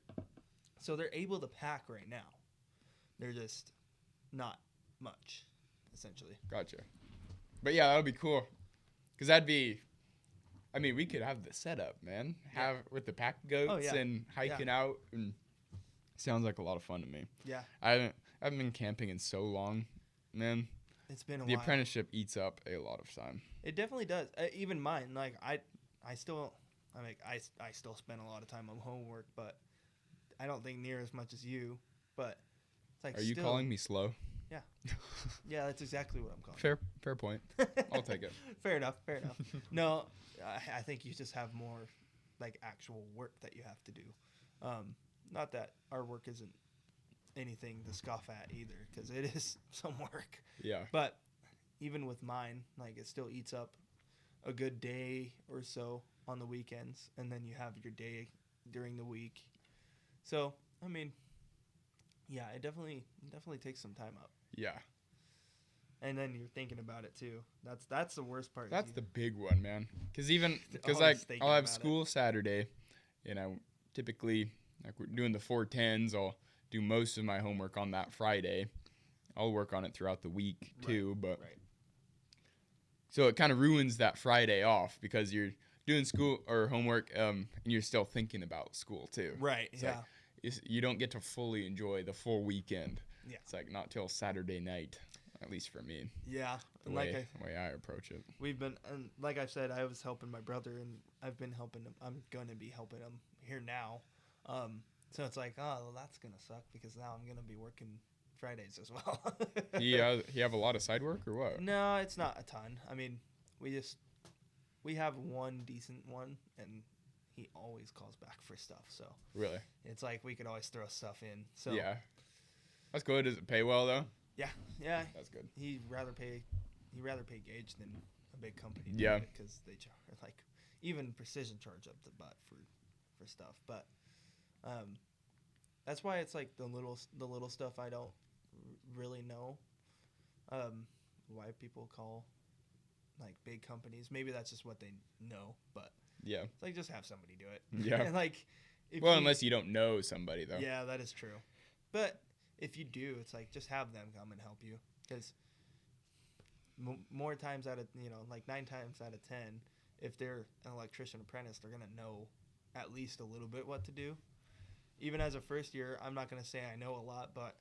able to pack right now. They're just not much, essentially. Gotcha. But yeah, that would be cool. Because that'd be, I mean, we could have the setup, man. Yeah. With the pack goats Oh, yeah. and hiking out. And sounds like a lot of fun to me. Yeah. I I haven't been camping in so long, man. It's been a The while. apprenticeship eats up a lot of time. It definitely does. Even mine, like I still, I still spend a lot of time on homework, but I don't think near as much as you. But it's like, Are you calling me slow? Yeah, that's exactly what I'm calling. Fair point. I'll take it. Fair enough. No, I think you just have more like actual work that you have to do. Not that our work isn't anything to scoff at either, because it is some work. Yeah. But even with mine, like it still eats up a good day or so on the weekends, and then you have your day during the week. So I mean, yeah, it definitely takes some time up. Yeah. And then you're thinking about it too. That's the worst part. That's the big one, man. Because Always like thinking I'll have about it. school Saturday, and I typically, like we're doing the 410s, I'll do most of my homework on that Friday. I'll work on it throughout the week too, but Right. so it kind of ruins that Friday off because you're doing school or homework, and you're still thinking about school too. Right. It's yeah. like, you don't get to fully enjoy the full weekend. Yeah. It's like not till Saturday night, at least for me. Yeah. The And way I approach it. we've been, and like I said, I was helping my brother, and I've been helping him. I'm going to be helping him here now. So it's like, oh, well, that's gonna suck because now I'm gonna be working Fridays as well. He have a lot of side work or what? No, it's not a ton. I mean, we have one decent one, and he always calls back for stuff. So Really? it's like we could always throw stuff in. So Yeah. That's good. Does it pay well though? yeah. That's good. He'd rather pay Gage than a big company. Yeah. Because they charge like even Precision charge up the butt for stuff, but that's why it's like the little stuff I don't really know why people call like big companies. Maybe that's just what they know, but Yeah. it's like just have somebody do it. Yeah. And like Well, unless you don't know somebody though. yeah, that is true. But if you do, it's like just have them come and help you, because more times out of like 9 times out of 10, if they're an electrician apprentice, they're gonna know at least a little bit what to do. Even as a first year, I'm not gonna say I know a lot, but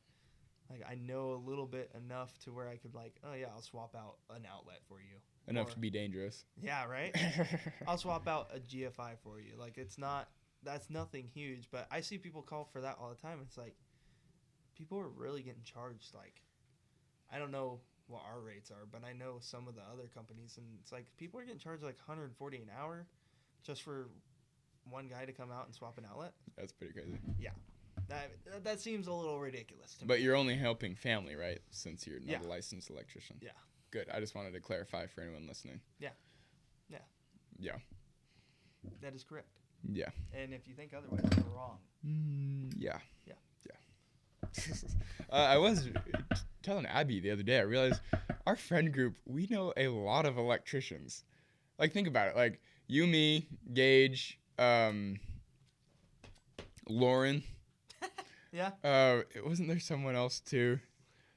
like I know a little bit enough to where I could like, oh yeah, I'll swap out an outlet for you. Enough Or- to be dangerous. Yeah, right. I'll swap out a GFI for you. Like that's nothing huge, but I see people call for that all the time. It's like people are really getting charged. Like I don't know what our rates are, but I know some of the other companies, and it's like people are getting charged like 140 an hour just for one guy to come out and swap an outlet. That's pretty crazy. That seems a little ridiculous to me. But you're only helping family, right? Since you're not Yeah. a licensed electrician. Yeah. Good. I just wanted to clarify for anyone listening. Yeah. That is correct. Yeah. And if you think otherwise, you're wrong. Yeah. Yeah. I was telling Abby the other day, I realized our friend group, we know a lot of electricians. Like, think about it. Like, you, me, Gage, Lauren. Yeah. Wasn't there someone else too?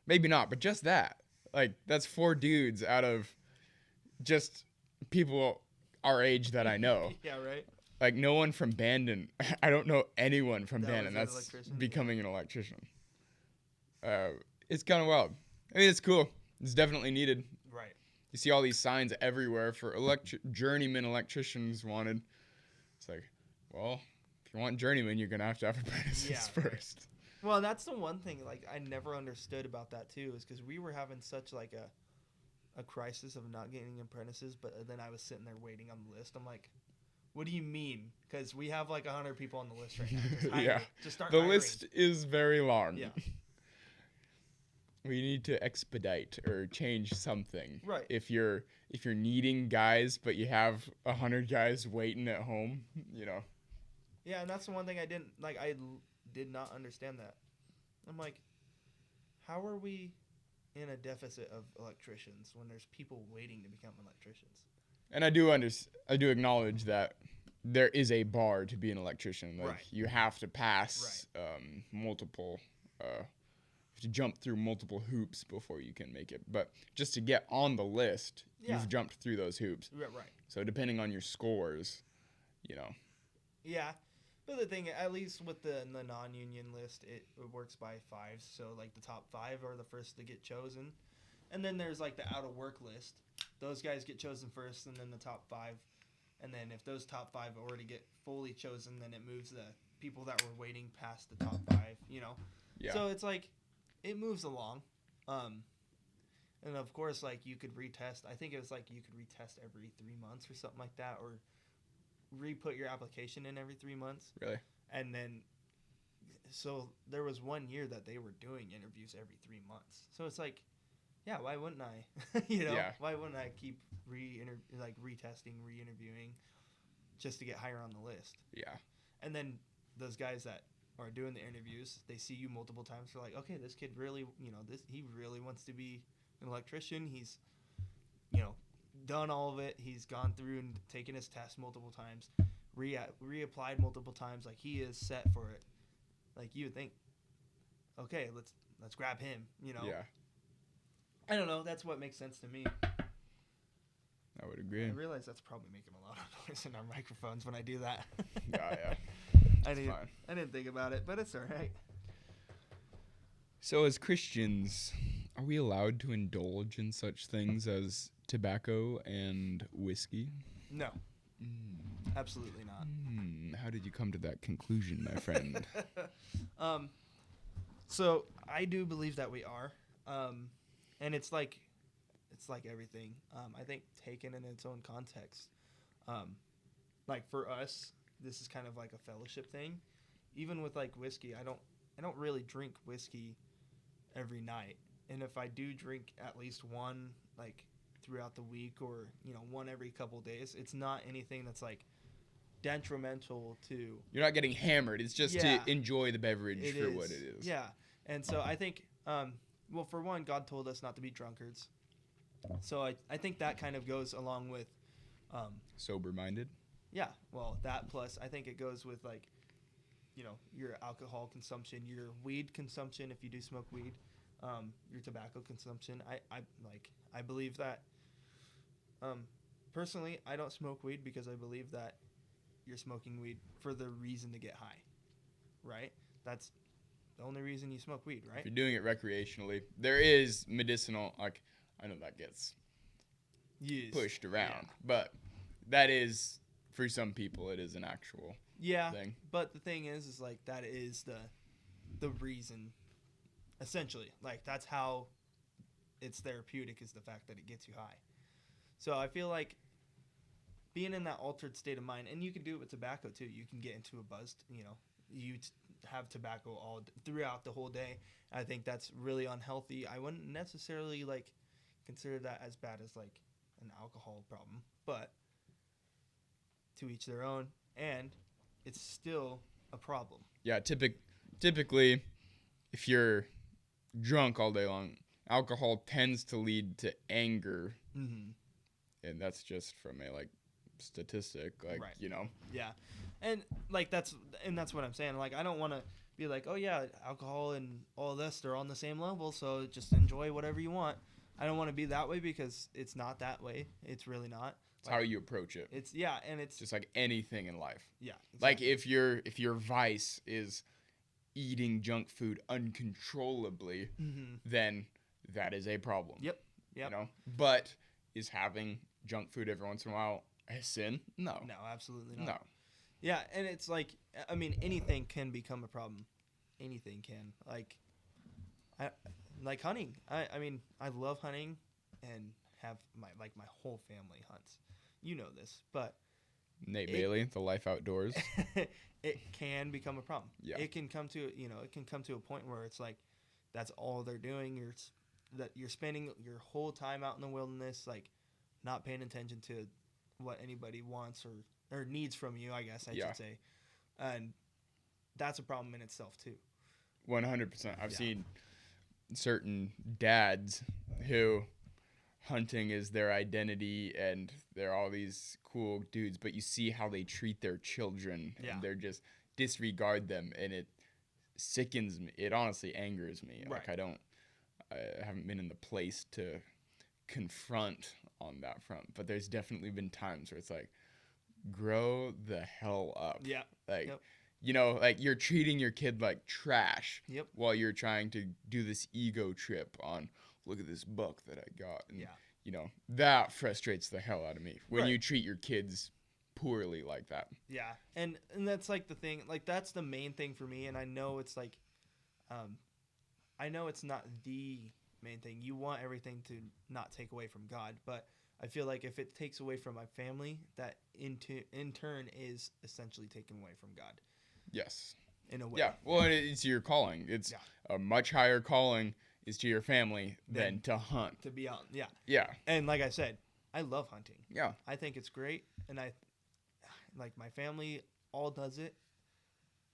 Maybe not, but just that. Like, that's 4 dudes out of just people our age that I know. Yeah. Right. Like, no one from Bandon. I don't know anyone from That Bandon was an that's electrician? becoming an electrician. It's kind of wild. I mean, it's cool. It's definitely needed. Right. You see all these signs everywhere for journeyman electricians wanted. It's like, well, if you want journeyman, you're going to have apprentices Yeah, right. first. Well, that's the one thing like I never understood about that too, is because we were having such like a crisis of not getting apprentices, but then I was sitting there waiting on the list. I'm like, what do you mean? Because we have like 100 people on the list right now. Just hire Yeah. me. Just start The hiring. list is very long. Yeah. We need to expedite or change something. Right. If you're needing guys, but you have 100 guys waiting at home, Yeah, and that's the one thing I didn't like. I did not understand that. I'm like, how are we in a deficit of electricians when there's people waiting to become electricians? And I do acknowledge that there is a bar to be an electrician. Like, Right. you have to pass multiple, to jump through multiple hoops before you can make it. But just to get on the list, Yeah. you've jumped through those hoops. Right. So depending on your scores, Yeah, But the thing, at least with the non-union list, it works by fives. So like the top 5 are the first to get chosen, and then there's like the out of work list. Those guys get chosen first, and then the top 5, and then if those top 5 already get fully chosen, then it moves the people that were waiting past the top 5. You know, Yeah. so it's like it moves along. And of course, like you could retest. I think it was like you could retest every 3 months or something like that, or re-put your application in every 3 months. Really? And then, so there was 1 year that they were doing interviews every 3 months. So it's like, yeah, why wouldn't I? Yeah. Why wouldn't I keep retesting, re-interviewing, just to get higher on the list? Yeah. And then those guys that are doing the interviews, they see you multiple times. They're like, okay, this kid really, he really wants to be an electrician. He's, done all of it. He's gone through and taken his test multiple times, reapplied multiple times. Like he is set for it. Like you would think, okay, let's grab him. Yeah. I don't know. That's what makes sense to me. I would agree. I realize that's probably making a lot of noise in our microphones when I do that. Yeah. I fine. didn't think about it, but it's all right. So, as Christians, are we allowed to indulge in such things as tobacco and whiskey? No, absolutely not. How did you come to that conclusion, my friend? So I do believe that we are, and it's like everything. I think taken in its own context, like for us, this is kind of like a fellowship thing. Even with like whiskey, I don't really drink whiskey every night, and if I do drink at least one like throughout the week, or one every couple days, it's not anything that's like detrimental to. You're not getting hammered. It's just to enjoy the beverage what it is. Yeah, and so I think, well, for one, God told us not to be drunkards. So I think that kind of goes along with Sober-minded. Yeah, well, that plus I think it goes with like, your alcohol consumption, your weed consumption if you do smoke weed, your tobacco consumption. I believe that. Personally, I don't smoke weed because I believe that you're smoking weed for the reason to get high, right? That's the only reason you smoke weed, right? If you're doing it recreationally, there is medicinal. Like I know that gets pushed around, but that is. For some people, it is an actual thing. But the thing is like that is the reason, essentially. Like that's how it's therapeutic, is the fact that it gets you high. So I feel like being in that altered state of mind, and you can do it with tobacco too. You can get into a buzz. You have tobacco throughout the whole day. I think that's really unhealthy. I wouldn't necessarily like consider that as bad as like an alcohol problem, but to each their own, and it's still a problem. Yeah, typically, if you're drunk all day long, alcohol tends to lead to anger, and that's just from a statistic, right. Yeah, and that's what I'm saying. Like I don't want to be like, oh yeah, alcohol and all this, they're on the same level, so just enjoy whatever you want. I don't want to be that way because it's not that way. It's really not. It's how you approach it. It's just like anything in life. Yeah. Exactly. Like if your vice is eating junk food uncontrollably, then that is a problem. Yep. But is having junk food every once in a while a sin? No. No, absolutely not. No. Yeah, and it's like, I mean, anything can become a problem. Anything can. Like hunting. I mean, I love hunting and have my whole family hunts. You know this, but Nate Bailey, the life outdoors. It can become a problem. Yeah. It can come to a point where it's like that's all they're doing. You're spending your whole time out in the wilderness, like not paying attention to what anybody wants or needs from you, I guess I should say. And that's a problem in itself too. 100%. I've seen certain dads who hunting is their identity and they're all these cool dudes, but you see how they treat their children and they're just disregard them, and it sickens me. It honestly angers me. Right. Like I haven't been in the place to confront on that front, but there's definitely been times where it's like, grow the hell up. Yeah. Like like you're treating your kid like trash Yep. while you're trying to do this ego trip on, look at this buck that I got. And, that frustrates the hell out of me when Right. you treat your kids poorly like that. Yeah. And that's like the thing, like that's the main thing for me. And I know it's like, I know it's not the main thing. You want everything to not take away from God, but I feel like if it takes away from my family, that in turn is essentially taken away from God. Yes. In a way. Yeah. Well, it's your calling. It's a much higher calling is to your family than to hunt. To be out. Yeah. Yeah. And like I said, I love hunting. Yeah. I think it's great. And like my family all does it.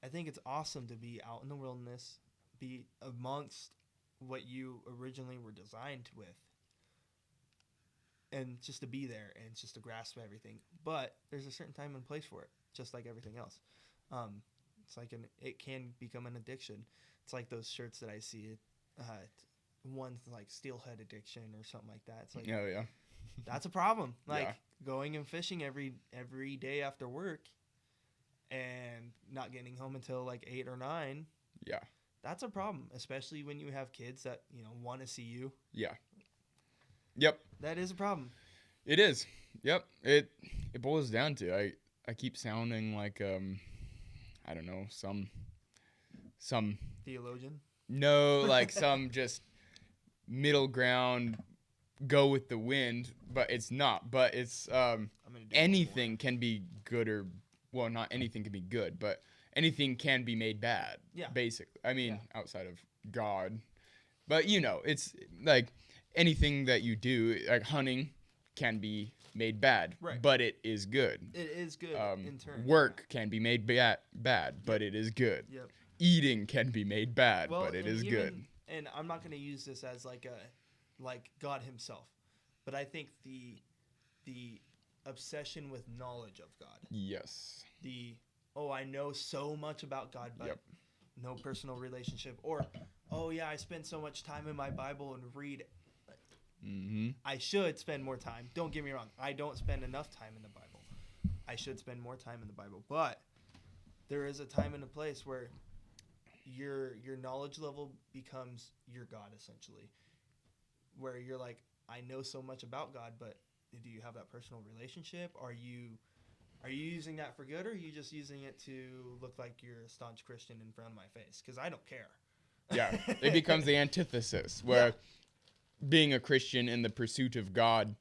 I think it's awesome to be out in the wilderness, be amongst what you originally were designed with, and just to be there and just to grasp everything. But there's a certain time and place for it, just like everything else. It's like it can become an addiction. It's like those shirts that I see. One's like steelhead addiction or something like that. It's like, oh yeah, that's a problem. Like going and fishing every day after work, and not getting home until like 8 or 9. Yeah, that's a problem, especially when you have kids that want to see you. Yeah. Yep. That is a problem. It is. Yep. It boils down to I keep sounding like I don't know, some theologian. No, like some just middle ground, go with the wind, but it's not. But it's anything can be good or, well, not anything can be good, but anything can be made bad. Yeah. Basically, I mean, outside of God, but it's like anything that you do, like hunting, can be made bad, right, but it is good. It is good in turn. Work can be made bad, but it is good. Yep. Eating can be made bad, but it is good. And I'm not going to use this as like God himself, but I think the obsession with knowledge of God. Yes. I know so much about God, but no personal relationship. Or, I spend so much time in my Bible and read. Mm-hmm. I should spend more time. Don't get me wrong. I don't spend enough time in the Bible. I should spend more time in the Bible. But there is a time and a place where your knowledge level becomes your God, essentially. Where you're like, I know so much about God, but do you have that personal relationship? Are you using that for good, or are you just using it to look like you're a staunch Christian in front of my face? Because I don't care. Yeah, it becomes the antithesis, where being a Christian in the pursuit of God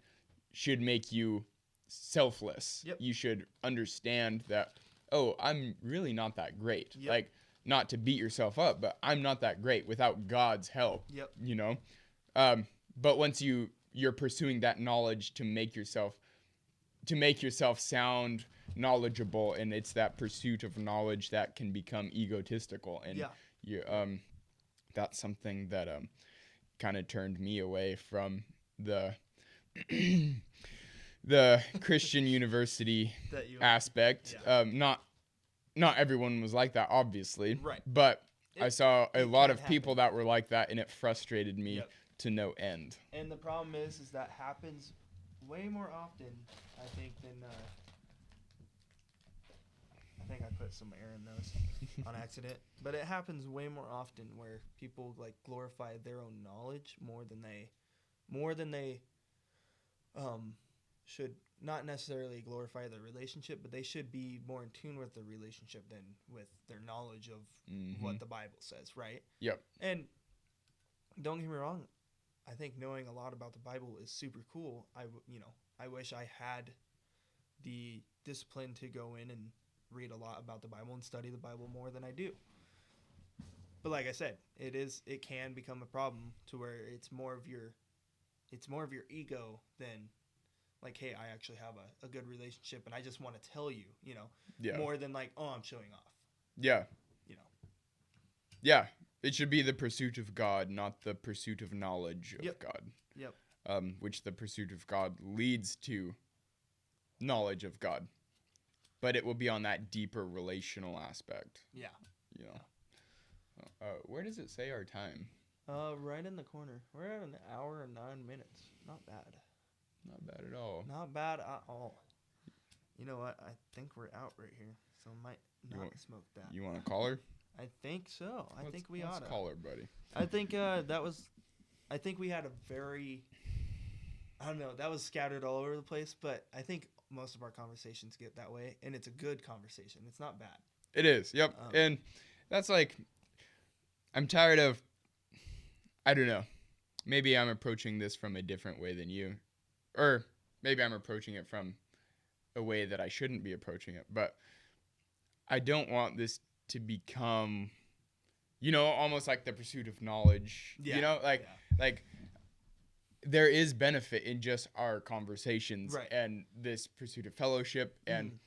should make you selfless. Yep. You should understand that, I'm really not that great. Yep. Like, not to beat yourself up, but I'm not that great without God's help. Yep. But once you're pursuing that knowledge to make yourself sound knowledgeable, and it's that pursuit of knowledge that can become egotistical, and that's something that kind of turned me away from the the Christian university aspect. Not everyone was like that, obviously, right? But I saw a lot of people that were like that, and it frustrated me to no end. And the problem is that happens way more often, I think, than I think I put some air in those on accident. But it happens way more often where people like glorify their own knowledge more than they should. Not necessarily glorify their relationship, but they should be more in tune with the relationship than with their knowledge of what the Bible says, right? Yep. And don't get me wrong, I think knowing a lot about the Bible is super cool. I wish I had the discipline to go in and read a lot about the Bible and study the Bible more than I do. But like I said, it can become a problem to where it's more of your ego than like, hey, I actually have a good relationship and I just want to tell you, more than like, I'm showing off. Yeah. Yeah. It should be the pursuit of God, not the pursuit of knowledge of God. Yep. Which the pursuit of God leads to knowledge of God. But it will be on that deeper relational aspect. Yeah. Where does it say our time? Right in the corner. We're at an hour and 9 minutes. Not bad. Not bad at all. Not bad at all. You know what? I think we're out right here, so I might You not want- smoke that. You want to call her? I think so. I think we let's oughta. call her, buddy. I think that was. I think we had a very. I don't know. That was scattered all over the place, but I think most of our conversations get that way, and it's a good conversation. It's not bad. It is. Yep. And that's like, I'm tired of. I don't know. Maybe I'm approaching this from a different way than you, or maybe I'm approaching it from a way that I shouldn't be approaching it. But I don't want this to become, almost like the pursuit of knowledge. Yeah. Like there is benefit in just our conversations Right. and this pursuit of fellowship and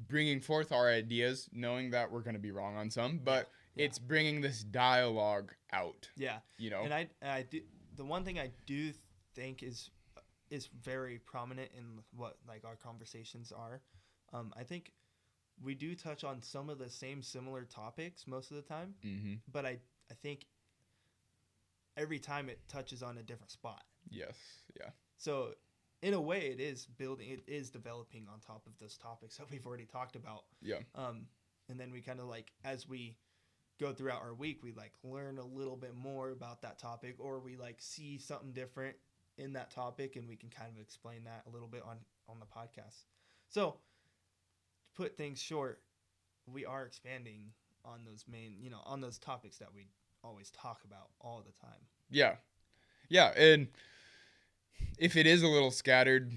bringing forth our ideas, knowing that we're going to be wrong on some, but Yeah. it's bringing this dialogue out. Yeah. And I do. The one thing I do think is very prominent in what like our conversations are. I think we do touch on some of the same similar topics most of the time, Mm-hmm. but I think every time it touches on a different spot. Yes. Yeah. So in a way, it is developing on top of those topics that we've already talked about. Yeah. And then we kind of like, as we go throughout our week, we like learn a little bit more about that topic, or we like see something different in that topic, and we can kind of explain that a little bit on the podcast. So to put things short, we are expanding on those on those topics that we always talk about all the time. Yeah. Yeah. And if it is a little scattered,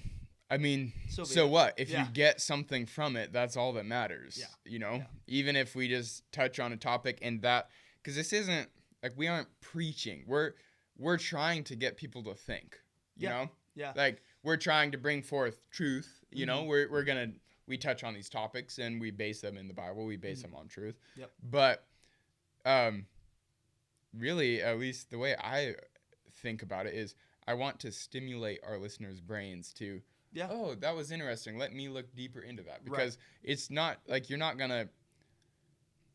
I mean, so what? If you get something from it, that's all that matters. Yeah. Even if we just touch on a topic and that, because this isn't like we aren't preaching. We're trying to get people to think. You know? Yeah. Like we're trying to bring forth truth. You know, we touch on these topics and we base them in the Bible. We base them on truth. Yep. But, really, at least the way I think about it is, I want to stimulate our listeners' brains to, oh, that was interesting. Let me look deeper into that. Because it's not like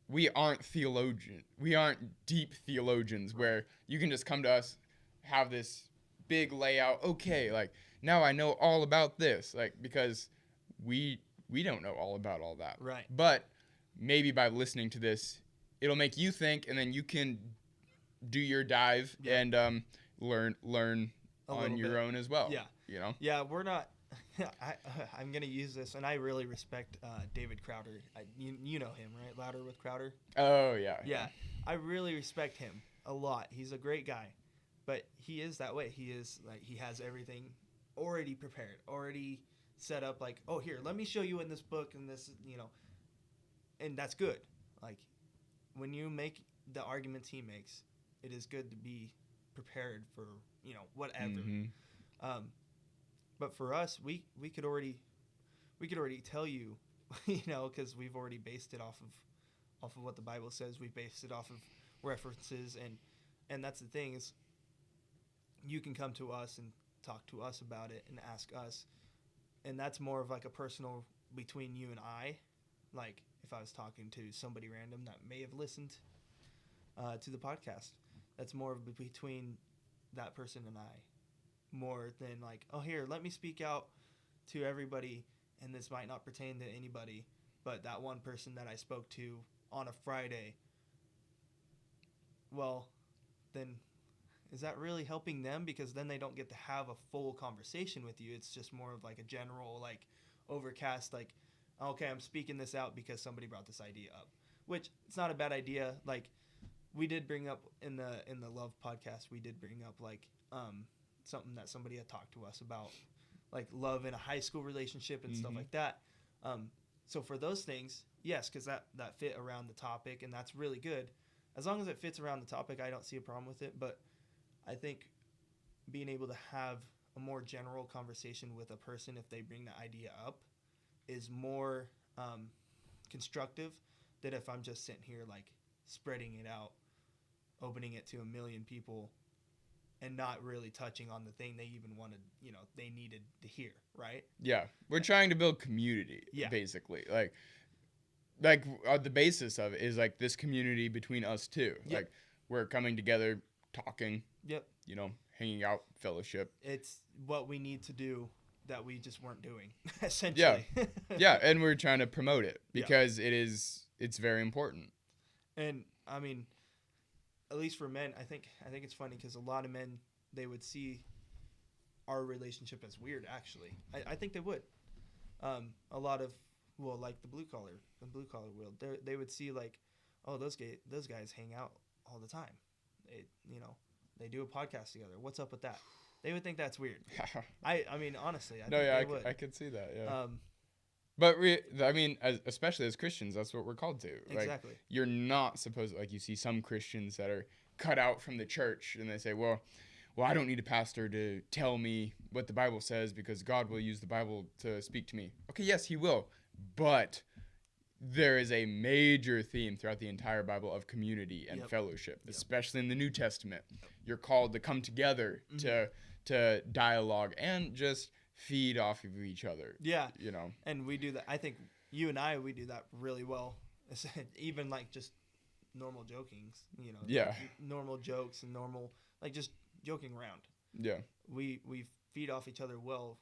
we aren't theologians. We aren't deep theologians where you can just come to us, have this big layout. Okay, like now I know all about this. Like, because we don't know all about all that. Right. But maybe by listening to this, it'll make you think, and then you can do your dive and learn on your own as well. Yeah. Yeah, we're not. I'm gonna use this, and I really respect David Crowder. You know him, right? Louder with Crowder. Oh yeah. Yeah, I really respect him a lot. He's a great guy, but he is that way. He is like he has everything already prepared, already set up. Like, oh, here, let me show you in this book, and this, and that's good. Like, when you make the arguments he makes, it is good to be prepared for whatever. Mm-hmm. But for us, we could already tell you, because we've already based it off of what the Bible says. We based it off of references, and that's the thing is, you can come to us and talk to us about it and ask us, and that's more of like a personal between you and I. Like if I was talking to somebody random that may have listened to the podcast, that's more of between that person and I, more than like, oh, here, let me speak out to everybody, and this might not pertain to anybody, but that one person that I spoke to on a Friday, well, then is that really helping them? Because then they don't get to have a full conversation with you. It's just more of like a general, like, overcast, like, okay, I'm speaking this out because somebody brought this idea up, which it's not a bad idea. Like, we did bring up in the Love podcast, we did bring up like something that somebody had talked to us about, like love in a high school relationship and stuff like that. So for those things, yes, because that fit around the topic, and that's really good. As long as it fits around the topic, I don't see a problem with it. But I think being able to have a more general conversation with a person if they bring the idea up is more constructive than if I'm just sitting here like spreading it out, opening it to a million people, and not really touching on the thing they even wanted, they needed to hear, right? Yeah, we're trying to build community, basically. Like the basis of it is like this community between us two. Yep. Like we're coming together, talking. Yep. Hanging out, fellowship. It's what we need to do that we just weren't doing, essentially. Yeah, and we're trying to promote it because it's very important. And I mean, at least for men, I think it's funny because a lot of men, they would see our relationship as weird. Actually, I think they would. A lot of, well, like the blue collar world, they would see like, oh, those guys hang out all the time. They do a podcast together. What's up with that? They would think that's weird. I mean, honestly, I could see that. Yeah. But especially as Christians, that's what we're called to. Exactly. Like, you're not supposed, like, you see some Christians that are cut out from the church, and they say, well, I don't need a pastor to tell me what the Bible says because God will use the Bible to speak to me. Okay, yes, he will. But there is a major theme throughout the entire Bible of community and fellowship, especially in the New Testament. You're called to come together to dialogue and just feed off of each other. Yeah. And we do that. I think you and we do that really well. Even like just normal jokings, like normal jokes and normal, like just joking around. Yeah. We feed off each other well.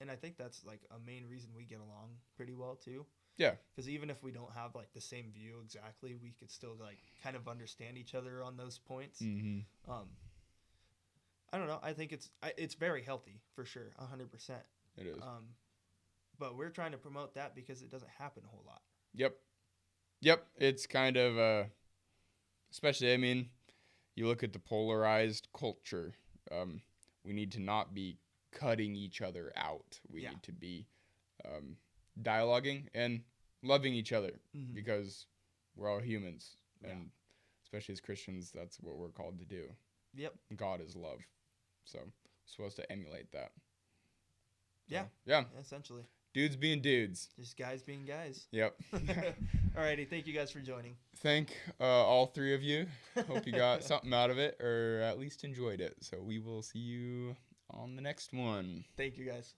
And I think that's like a main reason we get along pretty well too. Yeah. Because even if we don't have like the same view exactly, we could still like kind of understand each other on those points. Mm-hmm. I don't know. I think it's very healthy for sure, 100%. It is. But we're trying to promote that because it doesn't happen a whole lot. Yep. It's kind of, especially, I mean, you look at the polarized culture. We need to not be cutting each other out. We need to be dialoguing and loving each other because we're all humans. And especially as Christians, that's what we're called to do. Yep. God is love. So we're supposed to emulate that. Yeah. Yeah. Essentially. Dudes being dudes. Just guys being guys. Yep. Alrighty. Thank you guys for joining. Thank all three of you. Hope you got something out of it or at least enjoyed it. So we will see you on the next one. Thank you guys.